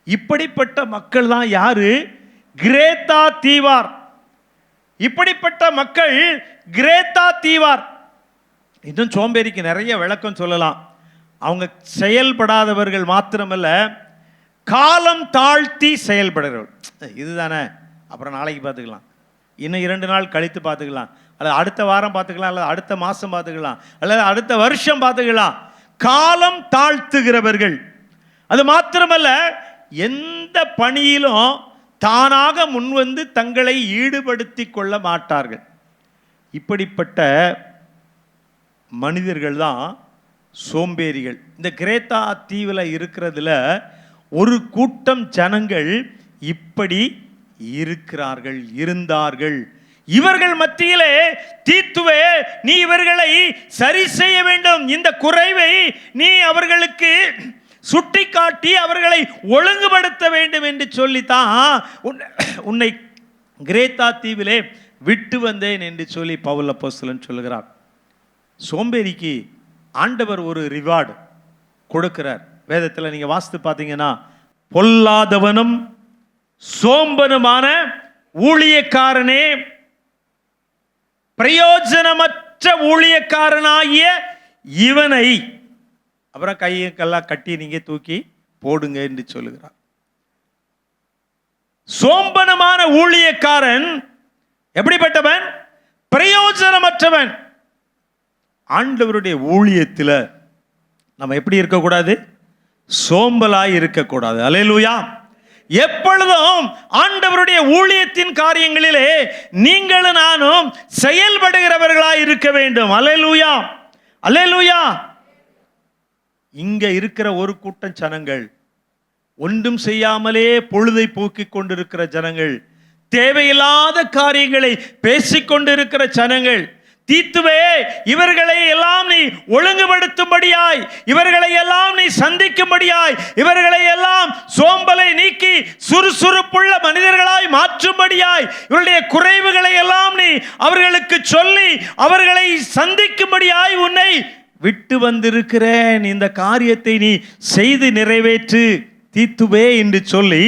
Speaker 1: இப்படிப்பட்ட மக்கள் தான் யாரு? கிரேத்தா தீவார். இப்படிப்பட்ட மக்கள் கிரேத்தா தீவார். இன்னும் சோம்பேறிக்கு நிறைய விளக்கம் சொல்லலாம். அவங்க செயல்படாதவர்கள் மாத்திரமல்ல, காலம் தாழ்த்தி செயல்படுறவர்கள். இதுதானே, அப்புறம் நாளைக்கு பார்த்துக்கலாம், இன்னும் 2 நாள் கழித்து பார்த்துக்கலாம், அல்லது அடுத்த வாரம் பார்த்துக்கலாம், அல்லது அடுத்த மாதம் பார்த்துக்கலாம், அல்லது அடுத்த வருஷம் பார்த்துக்கலாம். காலம் தாழ்த்துகிறவர்கள். அது மாத்திரமல்ல, எந்த பணியிலும் தானாக முன்வந்து தங்களை ஈடுபடுத்தி கொள்ள மாட்டார்கள். இப்படிப்பட்ட மனிதர்கள் தான் சோம்பேறிகள். இந்த கிரேத்தா தீவில் இருக்கிறதுல ஒரு கூட்டம் ஜனங்கள் இப்படி இருக்கிறார்கள், இருந்தார்கள். இவர்கள் மத்தியிலே தீத்துவே, நீ இவர்களை சரி செய்ய வேண்டும். இந்த குறைவை நீ அவர்களுக்கு சுட்டி காட்டி அவர்களை ஒழுங்குபடுத்த வேண்டும் என்று சொல்லித்தான் உன்னை கிரேத்தா தீவிலே விட்டு வந்தேன் என்று சொல்லி பவுல் அப்போஸ்தலன் சொல்லுகிறார். சோம்பேறிக்கு ஆண்டவர் ஒரு ரிவார்டு கொடுக்கிறார். வேதத்தில் நீங்கள் வாசித்து பார்த்தீங்கன்னா, பொல்லாதவனும் சோம்பனுமான ஊழியக்காரனே, பிரயோஜனமற்ற ஊழியக்காரனாகிய இவனை அப்புறம் கையெல்லாம் கட்டி நீங்க தூக்கி போடுங்க என்று சொல்லுகிறார். சோம்பனமான ஊழியக்காரன் எப்படிப்பட்டவன்? பிரயோஜனமற்றவன். ஆண்டவருடைய ஊழியத்தில் நம்ம எப்படி இருக்கக்கூடாது? சோம்பலாய் இருக்கக்கூடாது. அல்லேலூயா. எப்பொழுதும் ஆண்டவருடைய ஊழியத்தின் காரியங்களிலே நீங்களும் நானும் செயல்படுகிறவர்களாய் இருக்க வேண்டும். அல்லேலூயா, அல்லேலூயா. இங்க இருக்கிற ஒரு கூட்டம் ஜனங்கள், ஒன்றும் செய்யாமலே பொழுதை போக்கிக் கொண்டிருக்கிற ஜனங்கள், தேவையில்லாத காரியங்களை பேசிக்கொண்டிருக்கிற ஜனங்கள், தீத்துவே இவர்களை எல்லாம் நீ ஒழுங்குபடுத்தும்படியாய், இவர்களை எல்லாம் நீ சந்திக்கும்படியாய், இவர்களை எல்லாம் சோம்பலை நீக்கி சுறுசுறுப்புள்ள மனிதர்களாய் மாற்றும்படியாய், இவருடைய குறைவுகளை எல்லாம் நீ அவர்களுக்கு சொல்லி அவர்களை சந்திக்கும்படியாய் உன்னை விட்டு வந்திருக்கிறேன். இந்த காரியத்தை நீ செய்து நிறைவேற்று தீத்துவே என்று சொல்லி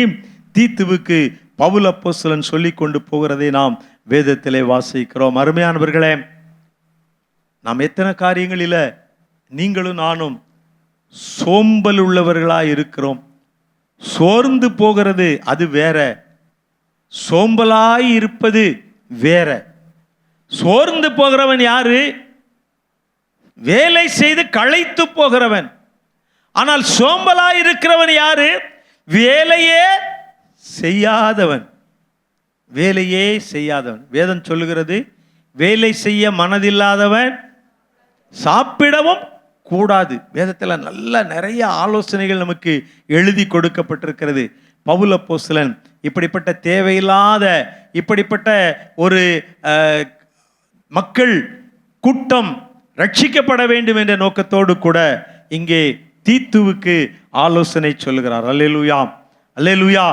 Speaker 1: தீத்துவுக்கு பவுல் அப்போஸ்தலன் சொல்லி கொண்டு போகிறதை நாம் வேதத்திலே வாசிக்கிறோம். அருமையானவர்களே, நாம் எத்தனை காரியங்களில் நீங்களும் நானும் சோம்பல் உள்ளவர்களாக இருக்கிறோம். சோர்ந்து போகிறது அது வேற, சோம்பலாய் இருப்பது வேற. சோர்ந்து போகிறவன் யாரு? வேலை செய்து களைத்து போகிறவன். ஆனால் சோம்பலாய் இருக்கிறவன் யாரு? வேலையே செய்யாதவன். வேலையே செய்யாதவன். வேதம் சொல்லுகிறது, வேலை செய்ய மனதில்லாதவன் சாப்பிடவும் கூடாது. வேதத்தில் நல்ல நிறைய ஆலோசனைகள் நமக்கு எழுதி கொடுக்கப்பட்டிருக்கிறது. பவுல் அப்போஸ்தலன் இப்படிப்பட்ட தேவையில்லாத இப்படிப்பட்ட ஒரு மக்கள் கூட்டம் ரட்சிக்கப்பட வேண்டும் என்ற நோக்கத்தோடு கூட இங்கே தீத்துவுக்கு ஆலோசனை சொல்லுகிறார். அல்லேலூயா, அல்லேலூயா.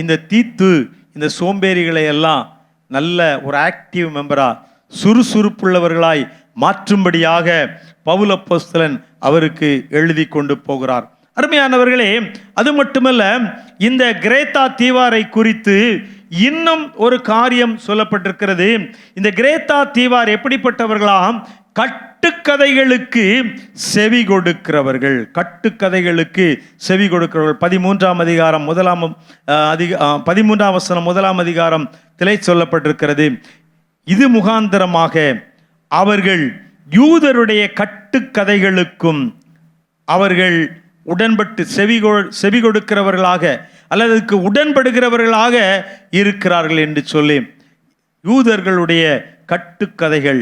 Speaker 1: இந்த தீத்து இந்த சோம்பேறிகளை எல்லாம் நல்ல ஒரு ஆக்டிவ் மெம்பரா, சுறுசுறுப்புள்ளவர்களாய் மாற்றும்படியாக பவுல் அப்போஸ்தலன் அவருக்கு எழுதி கொண்டு போகிறார். அருமையானவர்களே, அது மட்டுமல்ல, இந்த கிரேத்தா தீவாரை குறித்து இன்னும் ஒரு காரியம் சொல்லப்பட்டிருக்கிறது. இந்த கிரேத்தா தீவார் எப்படிப்பட்டவர்களாம்? கட்டுக்கதைகளுக்கு செவி கொடுக்கிறவர்கள். கட்டுக்கதைகளுக்கு செவி கொடுக்கிறவர்கள். 13ஆம் அதிகாரம் 13ஆம் வசனம் 1ஆம் அதிகாரத்திலே சொல்லப்பட்டிருக்கிறது. இது முகாந்தரமாக அவர்கள் யூதருடைய கட்டுக்கதைகளுக்கும் அவர்கள் உடன்பட்டு செவி கொடுக்கிறவர்களாக அல்லது உடன்படுகிறவர்களாக இருக்கிறார்கள் என்று சொல்லி, யூதர்களுடைய கட்டுக்கதைகள்.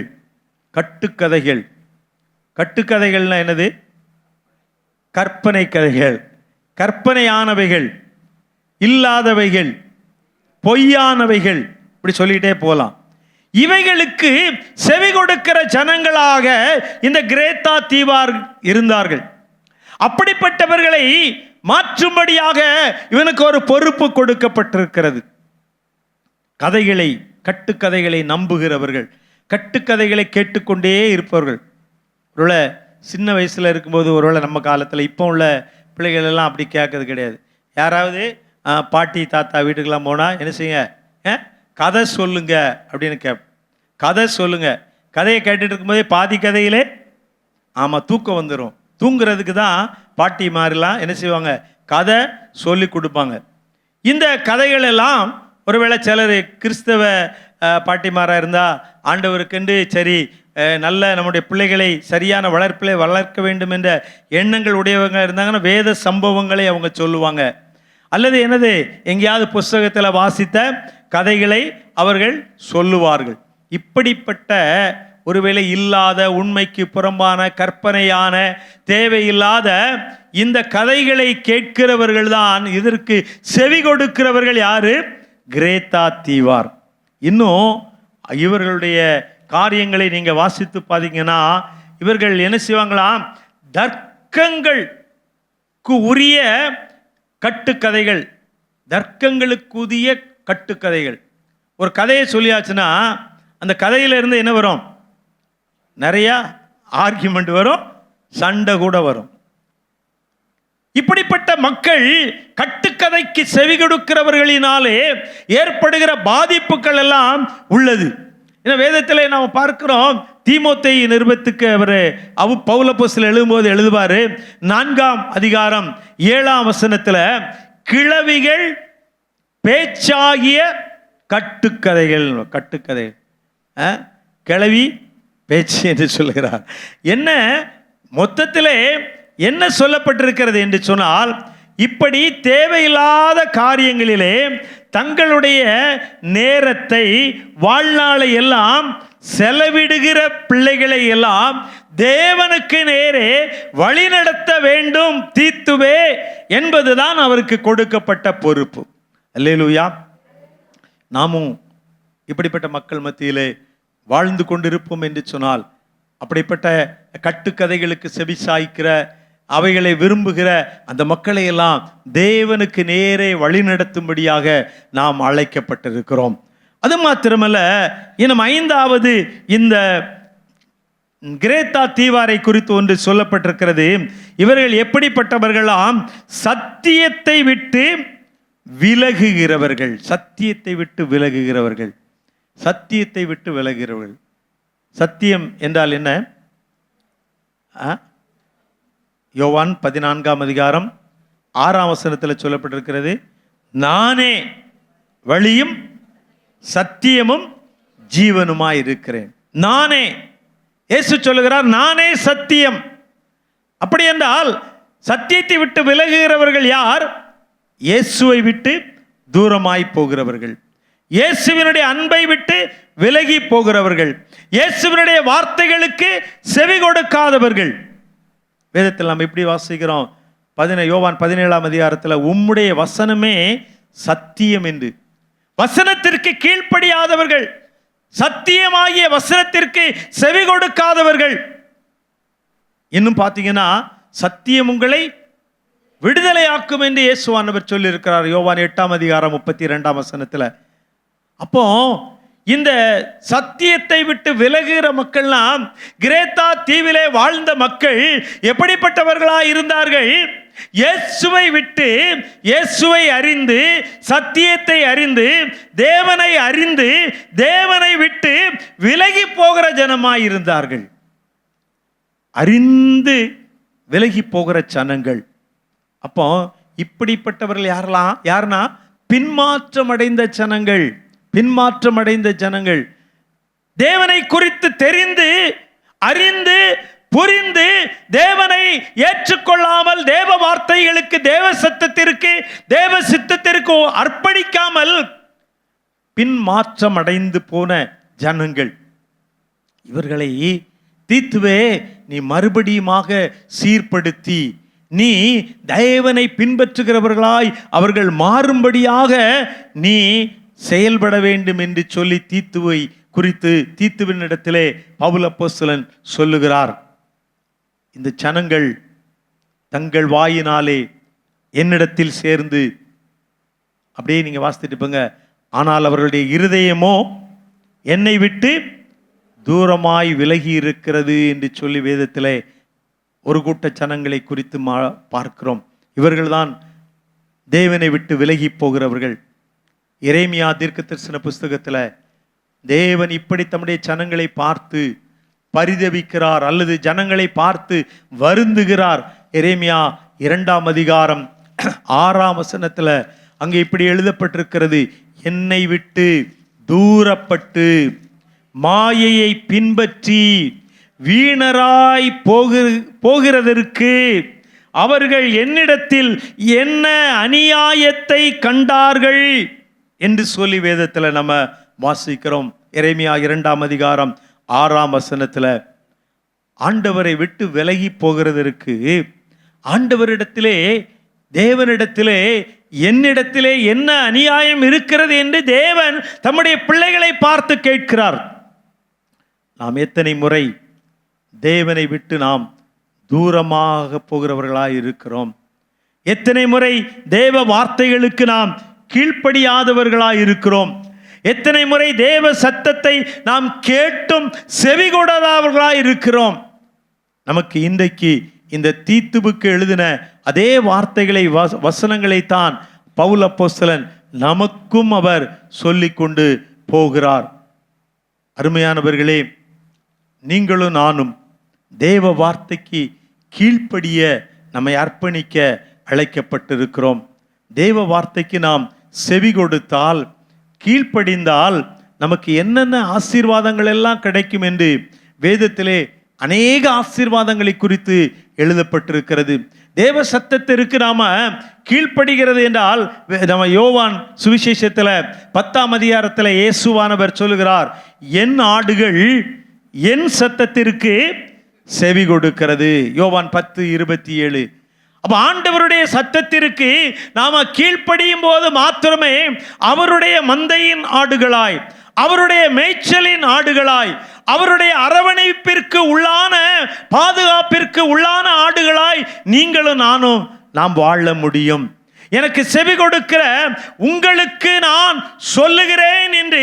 Speaker 1: கட்டுக்கதைகள், கட்டுக்கதைகள்னா என்னது? கற்பனை கதைகள், கற்பனையானவைகள், இல்லாதவைகள், பொய்யானவைகள், இப்படி சொல்லிட்டே போகலாம். இவைகளுக்கு செவி கொடுக்கிற ஜனங்களாக இந்த கிரேத்தா தீவார் இருந்தார்கள். அப்படிப்பட்டவர்களை மாற்றும்படியாக இவனுக்கு ஒரு பொறுப்பு கொடுக்கப்பட்டிருக்கிறது. கதைகளை, கட்டுக்கதைகளை நம்புகிறவர்கள், கட்டுக்கதைகளை கேட்டுக்கொண்டே இருப்பவர்கள். ஒருவேளை சின்ன வயசில் இருக்கும்போது, ஒருவேளை நம்ம காலத்தில் இப்போ உள்ள பிள்ளைகள் எல்லாம் அப்படி கேட்கறது கிடையாது. யாராவது பாட்டி தாத்தா வீட்டுக்கெல்லாம் போனால் என்ன செய்யுங்க, கதை சொல்லுங்க அப்படின்னு கதை சொல்லுங்க. கதையை கேட்டுட்டு இருக்கும்போதே பாதி கதையிலே ஆமாம் தூக்கம் வந்துடும். தூங்குறதுக்கு தான் பாட்டி மாதிரிலாம் என்ன செய்வாங்க, கதை சொல்லி கொடுப்பாங்க. இந்த கதைகள் எல்லாம் ஒருவேளை சிலர் கிறிஸ்தவ பாட்டிமாராக இருந்தால் ஆண்டவருக்கென்று சரி நல்ல நம்முடைய பிள்ளைகளை சரியான வளர்ப்பிலே வளர்க்க வேண்டும் என்ற எண்ணங்கள் உடையவங்க இருந்தாங்கன்னா வேத சம்பவங்களை அவங்க சொல்லுவாங்க. அல்லது என்னது, எங்கேயாவது புஸ்தகத்தில் வாசித்த கதைகளை அவர்கள் சொல்லுவார்கள். இப்படிப்பட்ட ஒருவேளை இல்லாத, உண்மைக்கு புறம்பான, கற்பனையான, தேவையில்லாத இந்த கதைகளை கேட்கிறவர்கள் தான் இதற்கு செவி கொடுக்கிறவர்கள். யாரு? கிரேத்தா தீவார். இன்னும் இவர்களுடைய காரியங்களை நீங்க வாசித்து பார்த்தீங்கன்னா, இவர்கள் என்ன செய்வாங்களாம்? தர்க்கங்களுக்கு உரிய கட்டுக்கதைகள், தர்க்கங்களுக்குரிய கட்டுக்கதைகள். ஒரு கதையை சொல்லியாச்சுன்னா அந்த கதையிலிருந்து என்ன வரும்? நிறையா ஆர்கியூமெண்ட் வரும், சண்டை கூட வரும். இப்படிப்பட்ட மக்கள் கட்டுக்கதைக்கு செவி கொடுக்கிறவர்களினாலே ஏற்படுகிற பாதிப்புகள் எல்லாம் உள்ளது. வேதத்தில் நாம் பார்க்கிறோம், தீமோத்தேயு நிருபத்துக்கு பவுல் அப்போஸ்தலன் எழுதும்போது எழுதுவாரு, 4ஆம் அதிகாரம் 7ஆம் வசனத்துல, கிழவிகள் பேச்சாகிய கட்டுக்கதைகள். கிழவி பேச்சு என்று சொல்கிறார். என்ன மொத்தத்திலே என்ன சொல்லப்பட்டிருக்கிறது என்று சொன்னால், இப்படி தேவையில்லாத காரியங்களிலே தங்களுடைய நேரத்தை, வாழ்நாளை எல்லாம் செலவிடுகிற பிள்ளைகளை எல்லாம் தேவனுக்கு நேரே வழிநடத்த வேண்டும் தீத்துவே என்பதுதான் அவருக்கு கொடுக்கப்பட்ட பொறுப்பு. அல்லேலூயா. நாமும் இப்படிப்பட்ட மக்கள் மத்தியிலே வாழ்ந்து கொண்டிருப்போம் என்று சொன்னால், அப்படிப்பட்ட கட்டுக்கதைகளுக்கு செவிசாய்க்கிற, அவைகளை விரும்புகிற அந்த மக்களை எல்லாம் தேவனுக்கு நேரே வழிநடத்தும்படியாக நாம் அழைக்கப்பட்டிருக்கிறோம். அது மாத்திரமல்ல, இன்னும் 5வது இந்த கிரேத்தா தீவாரை குறித்து ஒன்று சொல்லப்பட்டிருக்கிறது. இவர்கள் எப்படிப்பட்டவர்களாம்? சத்தியத்தை விட்டு விலகுகிறவர்கள். சத்தியத்தை விட்டு விலகுகிறவர்கள். சத்தியத்தை விட்டு விலகுகிறவர்கள். சத்தியம் என்றால் என்ன? யோவான் 14ஆம் அதிகாரம் 6ஆம் வசனத்தில் சொல்லப்பட்டிருக்கிறது, நானே வழியும் சத்தியமும் ஜீவனுமாய் இருக்கிறேன். நானே, இயேசு சொல்லுகிறார், நானே சத்தியம். அப்படி என்றால் சத்தியத்தை விட்டு விலகுகிறவர்கள் யார்? இயேசுவை விட்டு தூரமாய் போகிறவர்கள், இயேசுவினுடைய அன்பை விட்டு விலகி போகிறவர்கள், இயேசுவினுடைய வார்த்தைகளுக்கு செவி கொடுக்காதவர்கள். வேதத்தில் நாம் இப்படி வாசிக்கிறோம், யோவான் 17ஆம் அதிகாரத்தில், உம்முடைய வசனமே சத்தியம் என்று. வசனத்திற்கு கீழ்ப்படியாதவர்கள், சத்தியமாகிய வசனத்திற்கு செவி கொடுக்காதவர்கள். இன்னும் பார்த்தீங்கன்னா, சத்தியம் உங்களை விடுதலையாக்கும் என்று இயேசுவானவர் சொல்லி இருக்கிறார் யோவான் 8ஆம் அதிகாரம் 32ஆம் வசனத்தில். அப்போ இந்த சத்தியத்தை விட்டு விலகுகிற மக்கள்லாம், கிரேத்தா தீவிலே வாழ்ந்த மக்கள் எப்படிப்பட்டவர்களாய் இருந்தார்கள்? இயேசுவை விட்டு, இயேசுவை அறிந்து, சத்தியத்தை அறிந்து, தேவனை அறிந்து, தேவனை விட்டு விலகி போகிற ஜனமாய் இருந்தார்கள். அறிந்து விலகி போகிற ஜனங்கள். அப்போ இப்படிப்பட்டவர்கள் யாருன்னா பின்மாற்றம் அடைந்த ஜனங்கள். பின்மாற்றம் அடைந்த ஜனங்கள், தேவனை குறித்து தெரிந்து, அறிந்து, புரிந்து, தேவனை ஏற்றுக்கொள்ளாமல், தேவ வார்த்தைகளுக்கு, தேவ சத்தத்திற்கு, தேவ சித்தத்திற்கு அர்ப்பணிக்காமல் பின்மாற்றம் அடைந்து போன ஜனங்கள். இவர்களை தீத்துவே நீ மறுபடியுமாக சீர்படுத்தி, நீ தேவனை பின்பற்றுகிறவர்களாய் அவர்கள் மாறும்படியாக நீ செயல்பட வேண்டும் என்று சொல்லி தீத்துவை குறித்து தீத்துவின் இடத்திலே பவுல் அப்போஸ்தலன் சொல்லுகிறார். இந்த ஜனங்கள் தங்கள் வாயினாலே என்னிடத்தில் சேர்ந்து, அப்படியே நீங்க வாசித்துட்டு இருப்பீங்க, ஆனால் அவர்களுடைய இருதயமோ என்னை விட்டு தூரமாய் விலகி இருக்கிறது என்று சொல்லி வேதத்திலே ஒரு கூட்ட ஜனங்களை குறித்து பார்க்கிறோம். இவர்கள்தான் தேவனை விட்டு விலகி போகிறவர்கள். எரேமியா தீர்க்கதரிசன புஸ்தகத்தில் தேவன் இப்படி தம்முடைய ஜனங்களை பார்த்து பரிதபிக்கிறார், அல்லது ஜனங்களை பார்த்து வருந்துகிறார். எரேமியா 2ஆம் அதிகாரம் 6ஆம் வசனத்தில் அங்கே இப்படி எழுதப்பட்டிருக்கிறது, என்னை விட்டு தூரப்பட்டு மாயையை பின்பற்றி வீணராய் போகிறதற்கு அவர்கள் என்னிடத்தில் என்ன அநியாயத்தை கண்டார்கள் என்று சொல்லி வேதத்தில் நம்ம வாசிக்கிறோம். எரேமியா 2ஆம் அதிகாரம் 6ஆம் வசனத்தில் ஆண்டவரை விட்டு விலகி போகிறதற்கு, ஆண்டவரிடத்திலே, தேவனிடத்திலே என்னிடத்திலே என்ன அநியாயம் இருக்கிறது என்று தேவன் தம்முடைய பிள்ளைகளை பார்த்து கேட்கிறார். நாம் எத்தனை முறை தேவனை விட்டு நாம் தூரமாக போகிறவர்களாய் இருக்கிறோம்? எத்தனை முறை தேவ வார்த்தைகளுக்கு நாம் கீழ்ப்படியாதவர்களாய் இருக்கிறோம்? எத்தனை முறை தேவ சத்தத்தை நாம் கேட்டும் செவி கொடாதவர்களாய் இருக்கிறோம்? நமக்கு இன்றைக்கு இந்த தீத்துவுக்கு எழுதின அதே வார்த்தைகளை, வசனங்களை தான் பவுல் அப்போஸ்தலன் நமக்கும் அவர் சொல்லிக் கொண்டு போகிறார். அருமையானவர்களே, நீங்களும் நானும் தேவ வார்த்தைக்கு கீழ்ப்படிய நம்மை அர்ப்பணிக்க அழைக்கப்பட்டிருக்கிறோம். தேவ வார்த்தைக்கு நாம் செவி கொடுத்தால், கீழ்ப்படிந்தால் நமக்கு என்னென்ன ஆசீர்வாதங்கள் எல்லாம் கிடைக்கும் என்று வேதத்திலே அநேக ஆசீர்வாதங்களை குறித்து எழுதப்பட்டிருக்கிறது. தேவ சத்தத்திற்கு நாம கீழ்ப்படுகிறது என்றால், நம்ம யோவான் சுவிசேஷத்தில் 10ஆம் அதிகாரத்தில் இயேசுவானவர் சொல்லுகிறார், என் ஆடுகள் என் சத்தத்திற்கு செவி கொடுக்கிறது. யோவான் 10:27. அப்ப ஆண்டவருடைய சத்தத்திற்கு நாம கீழ்ப்படியும் போது மாத்திரமே அவருடைய மந்தையின் ஆடுகளாய், அவருடைய மேய்ச்சலின் ஆடுகளாய், அவருடைய அரவணைப்பிற்கு உள்ளான, பாதுகாப்பிற்கு உள்ளான ஆடுகளாய் நீங்களும் நானும் நாம் வாழ முடியும். எனக்கு செவி கொடுக்கிற உங்களுக்கு நான் சொல்லுகிறேன் என்று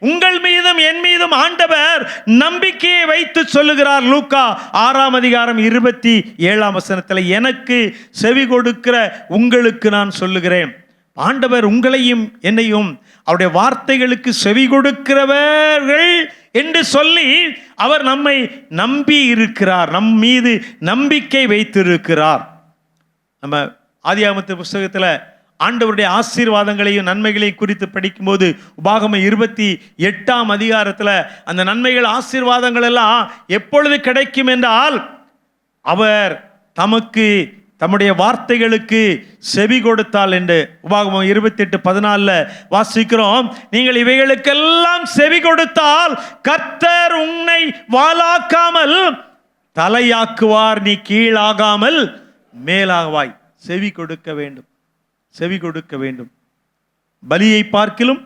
Speaker 1: உங்கள் மீதும் என் மீதும் ஆண்டவர் நம்பிக்கையை வைத்து சொல்லுகிறார். லூக்கா 6ஆம் அதிகாரம் 27ஆம் வசனத்தில், எனக்கு செவி கொடுக்கிற உங்களுக்கு நான் சொல்லுகிறேன். ஆண்டவர் உங்களையும் என்னையும் அவருடைய வார்த்தைகளுக்கு செவி கொடுக்கிறவர்கள் என்று சொல்லி அவர் நம்மை நம்பி இருக்கிறார், நம் மீது நம்பிக்கை வைத்திருக்கிறார். நம்ம ஆதியாகமத்து புஸ்தகத்தில் ஆண்டவருடைய ஆசீர்வாதங்களையும் நன்மைகளையும் குறித்து படிக்கும்போது உபாகமம் 28ஆம் அதிகாரத்தில் அந்த நன்மைகள் ஆசீர்வாதங்கள் எல்லாம் எப்பொழுது கிடைக்கும் என்றால், அவர் தமக்கு தம்முடைய வார்த்தைகளுக்கு செவி கொடுத்தால் என்று உபாகமம் 28:14 வாசிக்கிறோம். நீங்கள் இவைகளுக்கெல்லாம் செவி கொடுத்தால் கர்த்தர் உன்னை வாளாக்காமல் தலையாக்குவார், நீ கீழாகாமல் மேலாவாய். செவி கொடுக்க வேண்டும், செவி கொடுக்க வேண்டும். பலியை பார்க்கிலும்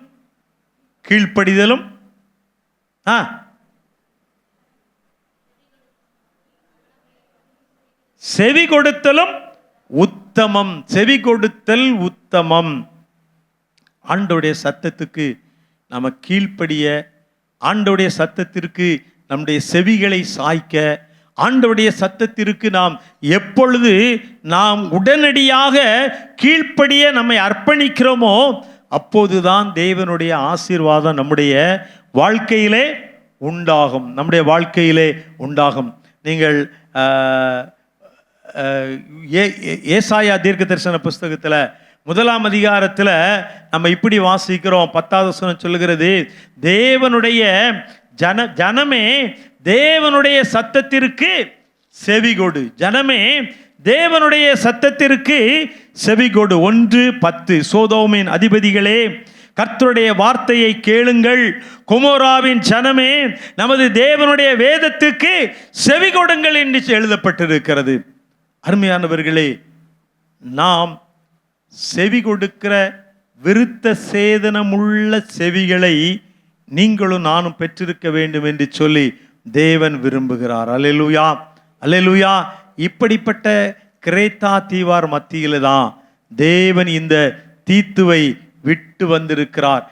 Speaker 1: கீழ்ப்படிதலும் செவி கொடுத்தலும் உத்தமம். செவி கொடுத்தல் உத்தமம். ஆண்டவருடைய சத்தத்துக்கு நாம கீழ்ப்படிய, ஆண்டவருடைய சத்தத்திற்கு நம்முடைய செவிகளை சாய்க்க, ஆண்டவருடைய சத்தத்திற்கு நாம் எப்பொழுது நாம் உடனடியாக கீழ்ப்படிய நம்மை அர்ப்பணிக்கிறோமோ அப்போதுதான் தேவனுடைய ஆசீர்வாதம் நம்முடைய வாழ்க்கையிலே உண்டாகும், நம்முடைய வாழ்க்கையிலே உண்டாகும். நீங்கள் ஏசாயா தீர்க்க தரிசன புஸ்தகத்தில் 1ஆம் அதிகாரத்தில் நம்ம இப்படி வாசிக்கிறோம். 10வது வசனம் சொல்லுகிறது, தேவனுடைய ஜனமே தேவனுடைய சத்தத்திற்கு செவிகொடு. ஜனமே தேவனுடைய சத்தத்திற்கு செவிகொடு. 1:10. சோதோமின் அதிபதிகளே கர்த்தருடைய வார்த்தையை கேளுங்கள், கொமோராவின் ஜனமே நமது தேவனுடைய வேதத்துக்கு செவி கொடுங்கள் என்று எழுதப்பட்டிருக்கிறது. அருமையானவர்களே, நாம் செவி கொடுக்கிற விருத்த சேதனமுள்ள செவிகளை நீங்களும் நானும் பெற்றிருக்க வேண்டும் என்று சொல்லி தேவன் விரும்புகிறார். அல்லேலூயா, அல்லேலூயா. இப்படிப்பட்ட கிரேத்தா தீவார் மத்தியில தான் தேவன் இந்த தீத்துவை விட்டு வந்திருக்கிறார்.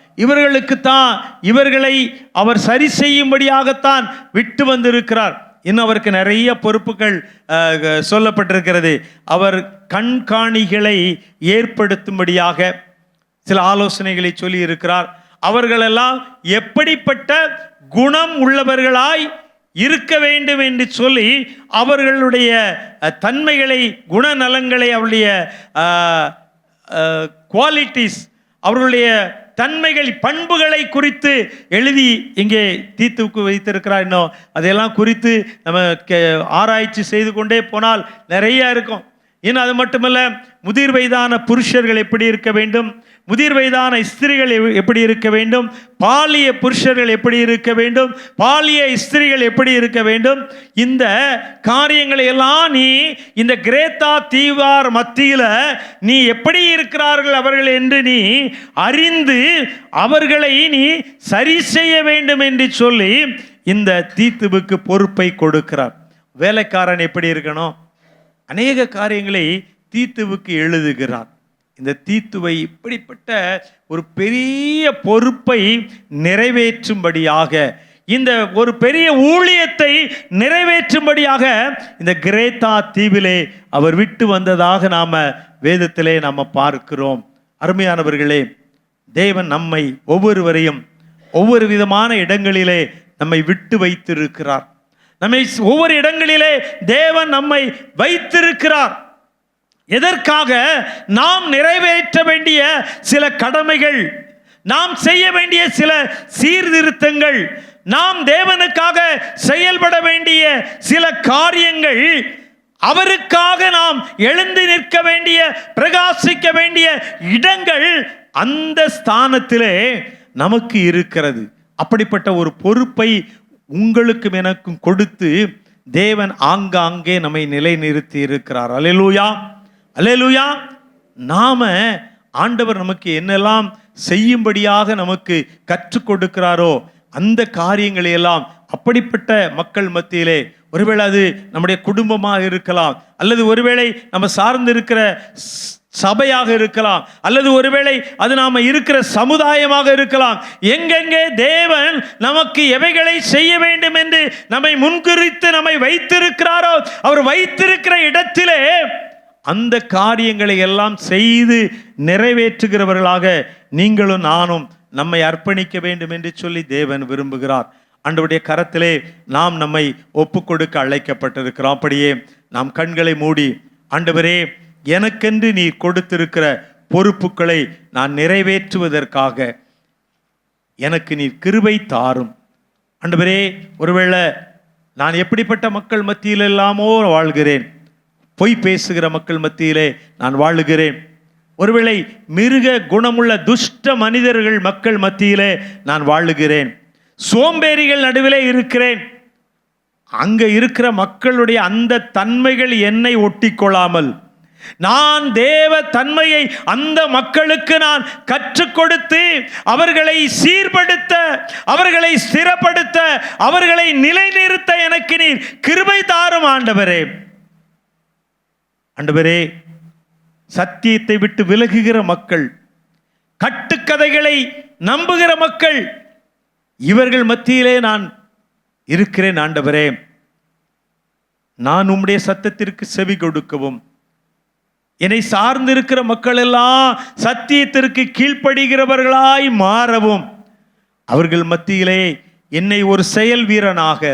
Speaker 1: இவர்களை அவர் சரி செய்யும்படியாகத்தான் விட்டு வந்திருக்கிறார். இன்னும் அவருக்கு நிறைய பொறுப்புகள் சொல்லப்பட்டிருக்கிறது. அவர் கண்காணிகளை ஏற்படுத்தும்படியாக சில ஆலோசனைகளை சொல்லி இருக்கிறார். அவர்களெல்லாம் எப்படிப்பட்ட குணம் உள்ளவர்களாய் இருக்க வேண்டும் என்று சொல்லி அவர்களுடைய தன்மைகளை, குணநலங்களை, அவருடைய குவாலிட்டிஸ், அவர்களுடைய தன்மைகள், பண்புகளை குறித்து எழுதி இங்கே தீத்துவுக்கு வைத்திருக்கிறார். இன்னும் அதையெல்லாம் குறித்து நம்ம ஆராய்ச்சி செய்து கொண்டே போனால் நிறைய இருக்கும். இன்னும் அது மட்டுமல்ல, முதிர் வயதான புருஷர்கள் எப்படி இருக்க வேண்டும், முதிர் வயதான ஸ்திரீகள் எப்படி இருக்க வேண்டும், பாலிய புருஷர்கள் எப்படி இருக்க வேண்டும், பாலிய ஸ்திரீகள் எப்படி இருக்க வேண்டும், இந்த காரியங்களை எல்லாம் நீ இந்த கிரேத்தா தீவார் மத்தியில் நீ எப்படி இருக்கிறார்கள் அவர்கள் என்று நீ அறிந்து அவர்களை நீ சரி செய்ய வேண்டும் என்று சொல்லி இந்த தீத்துவுக்கு பொறுப்பை கொடுக்கிறார். வேலைக்காரன் எப்படி இருக்கணும், அநேக காரியங்களை தீத்துவுக்கு எழுதுகிறார். இந்த தீத்துவை இப்படிப்பட்ட ஒரு பெரிய பொறுப்பை நிறைவேற்றும்படியாக, இந்த ஒரு பெரிய ஊழியத்தை நிறைவேற்றும்படியாக இந்த கிரேத்தா தீவிலே அவர் விட்டு வந்ததாக நாம வேதத்திலே நாம பார்க்கிறோம். அருமையானவர்களே, தேவன் நம்மை ஒவ்வொருவரையும் ஒவ்வொரு விதமான இடங்களிலே நம்மை விட்டு வைத்திருக்கிறார். நம்மை ஒவ்வொரு இடங்களிலே தேவன் நம்மை வைத்திருக்கிறார். எதற்காக? நாம் நிறைவேற்ற வேண்டிய சில கடமைகள், நாம் செய்ய வேண்டிய சில சீர்திருத்தங்கள், நாம் தேவனுக்காக செயல்பட வேண்டிய சில காரியங்கள், அவருக்காக நாம் எழுந்து நிற்க வேண்டிய, பிரகாசிக்க வேண்டிய இடங்கள் அந்த ஸ்தானத்திலே நமக்கு இருக்கிறது. அப்படிப்பட்ட ஒரு பொறுப்பை உங்களுக்கும் எனக்கும் கொடுத்து தேவன் ஆங்காங்கே நம்மை நிலைநிறுத்தி இருக்கிறார். அல்லேலூயா, அல்லேலூயா. நாம ஆண்டவர் நமக்கு என்னெல்லாம் செய்யும்படியாக நமக்கு கற்றுக் கொடுக்கிறாரோ அந்த காரியங்களை எல்லாம் அப்படிப்பட்ட மக்கள் மத்தியிலே, ஒருவேளை அது நம்முடைய குடும்பமாக இருக்கலாம், அல்லது ஒருவேளை நம்ம சார்ந்து இருக்கிற சபையாக இருக்கலாம், அல்லது ஒருவேளை அது நாம இருக்கிற சமுதாயமாக இருக்கலாம். எங்கெங்கே தேவன் நமக்கு எவைகளை செய்ய வேண்டும் என்று நம்மை முன்குறித்து நம்மை வைத்திருக்கிறாரோ, அவர் வைத்திருக்கிற இடத்திலே அந்த காரியங்களை எல்லாம் செய்து நிறைவேற்றுகிறவர்களாக நீங்களும் நானும் நம்மை அர்ப்பணிக்க வேண்டும் என்று சொல்லி தேவன் விரும்புகிறார். ஆண்டவருடைய கரத்திலே நாம் நம்மை ஒப்பு கொடுக்க அழைக்கப்பட்டிருக்கிறோம். அப்படியே நாம் கண்களை மூடி, ஆண்டவரே, எனக்கென்று நீர் கொடுத்திருக்கிற பொறுப்புகளை நான் நிறைவேற்றுவதற்காக எனக்கு நீர் கிருபை தாரும். ஆண்டவரே, ஒருவேளை நான் எப்படிப்பட்ட மக்கள் மத்தியில் எல்லாமோ வாழ்கிறேன், பொய் பேசுகிற மக்கள் மத்தியிலே நான் வாழுகிறேன், ஒருவேளை மிருக குணமுள்ள துஷ்ட மனிதர்கள் மக்கள் மத்தியிலே நான் வாழுகிறேன், சோம்பேறிகள் நடுவிலே இருக்கிறேன். அங்க இருக்கிற மக்களுடைய அந்த தன்மைகள் என்னை ஒட்டி கொள்ளாமல், நான் தேவ தன்மையை அந்த மக்களுக்கு நான் கற்றுக் கொடுத்து அவர்களை சீர்படுத்த, அவர்களை ஸ்திரப்படுத்த, அவர்களை நிலைநிறுத்த எனக்கு நீர் கிருபை தாரும் ஆண்டவரே. ஆண்டவரே, சத்தியத்தை விட்டு விலகுகிற மக்கள், கட்டுக்கதைகளை நம்புகிற மக்கள், இவர்கள் மத்தியிலே நான் இருக்கிறேன். ஆண்டவரே, நான் உம்முடைய சத்தத்திற்கு செவி கொடுக்கவும், என்னை சார்ந்திருக்கிற மக்கள் எல்லாம் சத்தியத்திற்கு கீழ்ப்படுகிறவர்களாய் மாறவும், அவர்கள் மத்தியிலே என்னை ஒரு செயல் வீரனாக,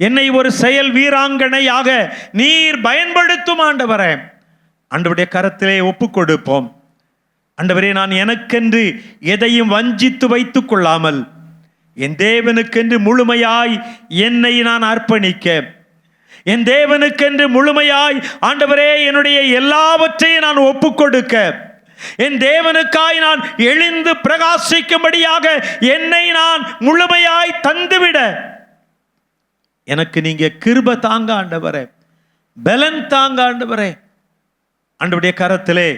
Speaker 1: என்னை ஒரு செயல் வீராங்கனையாக நீர் பயன்படுத்தும் ஆண்டவரே. ஆண்டவருடைய கரத்திலே ஒப்பு கொடுப்போம். ஆண்டவரே, நான் எனக்கென்று எதையும் வஞ்சித்து வைத்துக் கொள்ளாமல் என் தேவனுக்கென்று முழுமையாய் என்னை நான் அர்ப்பணிக்க, என் தேவனுக்கென்று முழுமையாய் ஆண்டவரே என்னுடைய எல்லாவற்றையும் நான் ஒப்பு கொடுக்க, என் தேவனுக்காய் நான் எழுந்து பிரகாசிக்கும்படியாக என்னை நான் முழுமையாய் தந்துவிட எனக்கு நீங்க கிருபை தாங்க ஆண்டவரே, பலன் தாங்க ஆண்டவரே. ஆண்டவருடைய கரத்திலே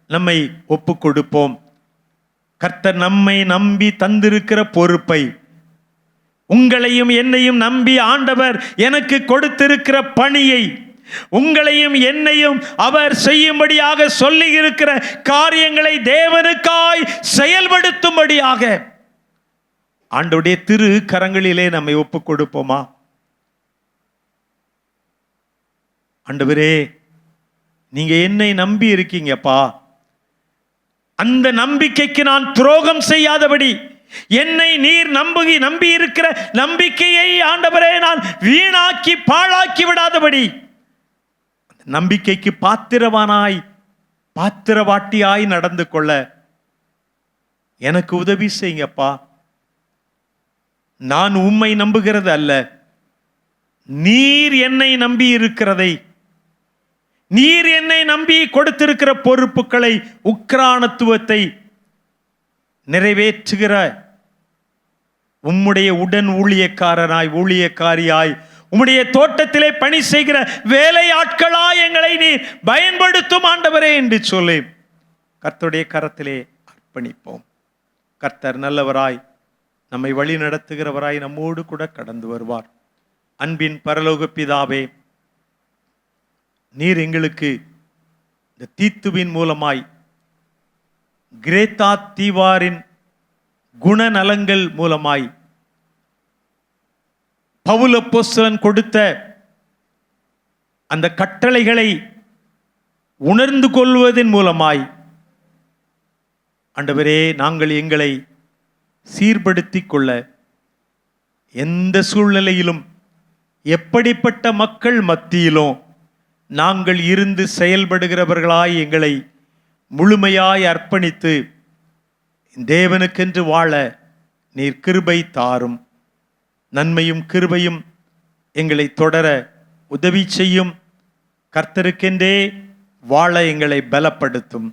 Speaker 1: நம்மை ஒப்பு கொடுப்போம். கர்த்தர் நம்மை நம்பி தந்திருக்கிற பொறுப்பை, உங்களையும் என்னையும் நம்பி ஆண்டவர் எனக்கு கொடுத்திருக்கிற பணியை, உங்களையும் என்னையும் அவர் செய்யும்படியாக சொல்லி இருக்கிற காரியங்களை தேவனுக்காய் செயல்படுத்தும்படியாக ஆண்டவருடைய திரு கரங்களிலே நம்மை ஒப்பு கொடுப்போமா? ஆண்டவரே, நீங்க என்னை நம்பி இருக்கீங்கப்பா, அந்த நம்பிக்கைக்கு நான் துரோகம் செய்யாதபடி, என்னை நீர் நம்பி இருக்கிற நம்பிக்கையை ஆண்டவரே நான் வீணாக்கி பாழாக்கி விடாதபடி, நம்பிக்கைக்கு பாத்திரவானாய் பாத்திரவாட்டியாய் நடந்து கொள்ள எனக்கு உதவி செய்யுங்கப்பா. நான் உம்மை நம்புகிறது அல்ல, நீர் என்னை நம்பி இருக்கிறதை, நீர் என்னை நம்பி கொடுத்திருக்கிற பொறுப்புகளை, உக்கிரானத்துவத்தை நிறைவேற்றுகிற உம்முடைய உடன் ஊழியக்காரனாய், ஊழியக்காரியாய், உம்முடைய தோட்டத்திலே பணி செய்கிற வேலையாட்களாய் எங்களை நீர் பயன்படுத்தும் ஆண்டவரே என்று சொல்லி கர்த்தருடைய கரத்திலே அர்ப்பணிப்போம். கர்த்தர் நல்லவராய், நம்மை வழி நடத்துகிறவராய் நம்மோடு கூட கடந்து வருவார். அன்பின் பரலோக பிதாவே, நீர் எங்களுக்கு இந்த தீத்துவின் மூலமாய், கிரேத்தா தீவாரின் குணநலங்கள் மூலமாய், பவுல் அப்போஸ்தலன் கொடுத்த அந்த கட்டளைகளை உணர்ந்து கொள்வதன் மூலமாய் ஆண்டவரே, நாங்கள் எங்களை சீர்படுத்திக் கொள்ள, எந்த சூழ்நிலையிலும் எப்படிப்பட்ட மக்கள் மத்தியிலும் நாங்கள் இருந்து செயல்படுகிறவர்களாய் எங்களை முழுமையாய் அர்ப்பணித்து தேவனுக்கென்று வாழ நீர் கிருபை தாரும். நன்மையும் கிருபையும் எங்களை தொடர உதவி செய்யும். கர்த்தருக்கென்றே வாழ எங்களை பலப்படுத்தும்.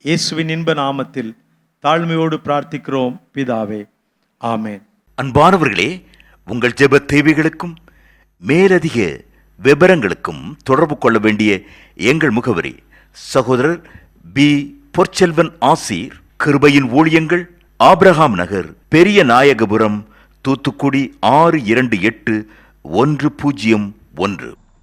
Speaker 1: இயேசுவின் இன்ப நாமத்தில் தாழ்மையோடு பிரார்த்திக்கிறோம் பிதாவே, ஆமென்.
Speaker 2: அன்பானவர்களே, உங்கள் ஜெப தேவைகளுக்கும் மேலதிக விவரங்களுக்கும் தொடர்பு கொள்ள வேண்டிய எங்கள் முகவரி: சகோதரர் பி. பொற்செல்வன் ஆசீர், கிருபையின் ஊழியங்கள், ஆபிரகாம் நகர், பெரிய நாயகபுரம், தூத்துக்குடி 628101.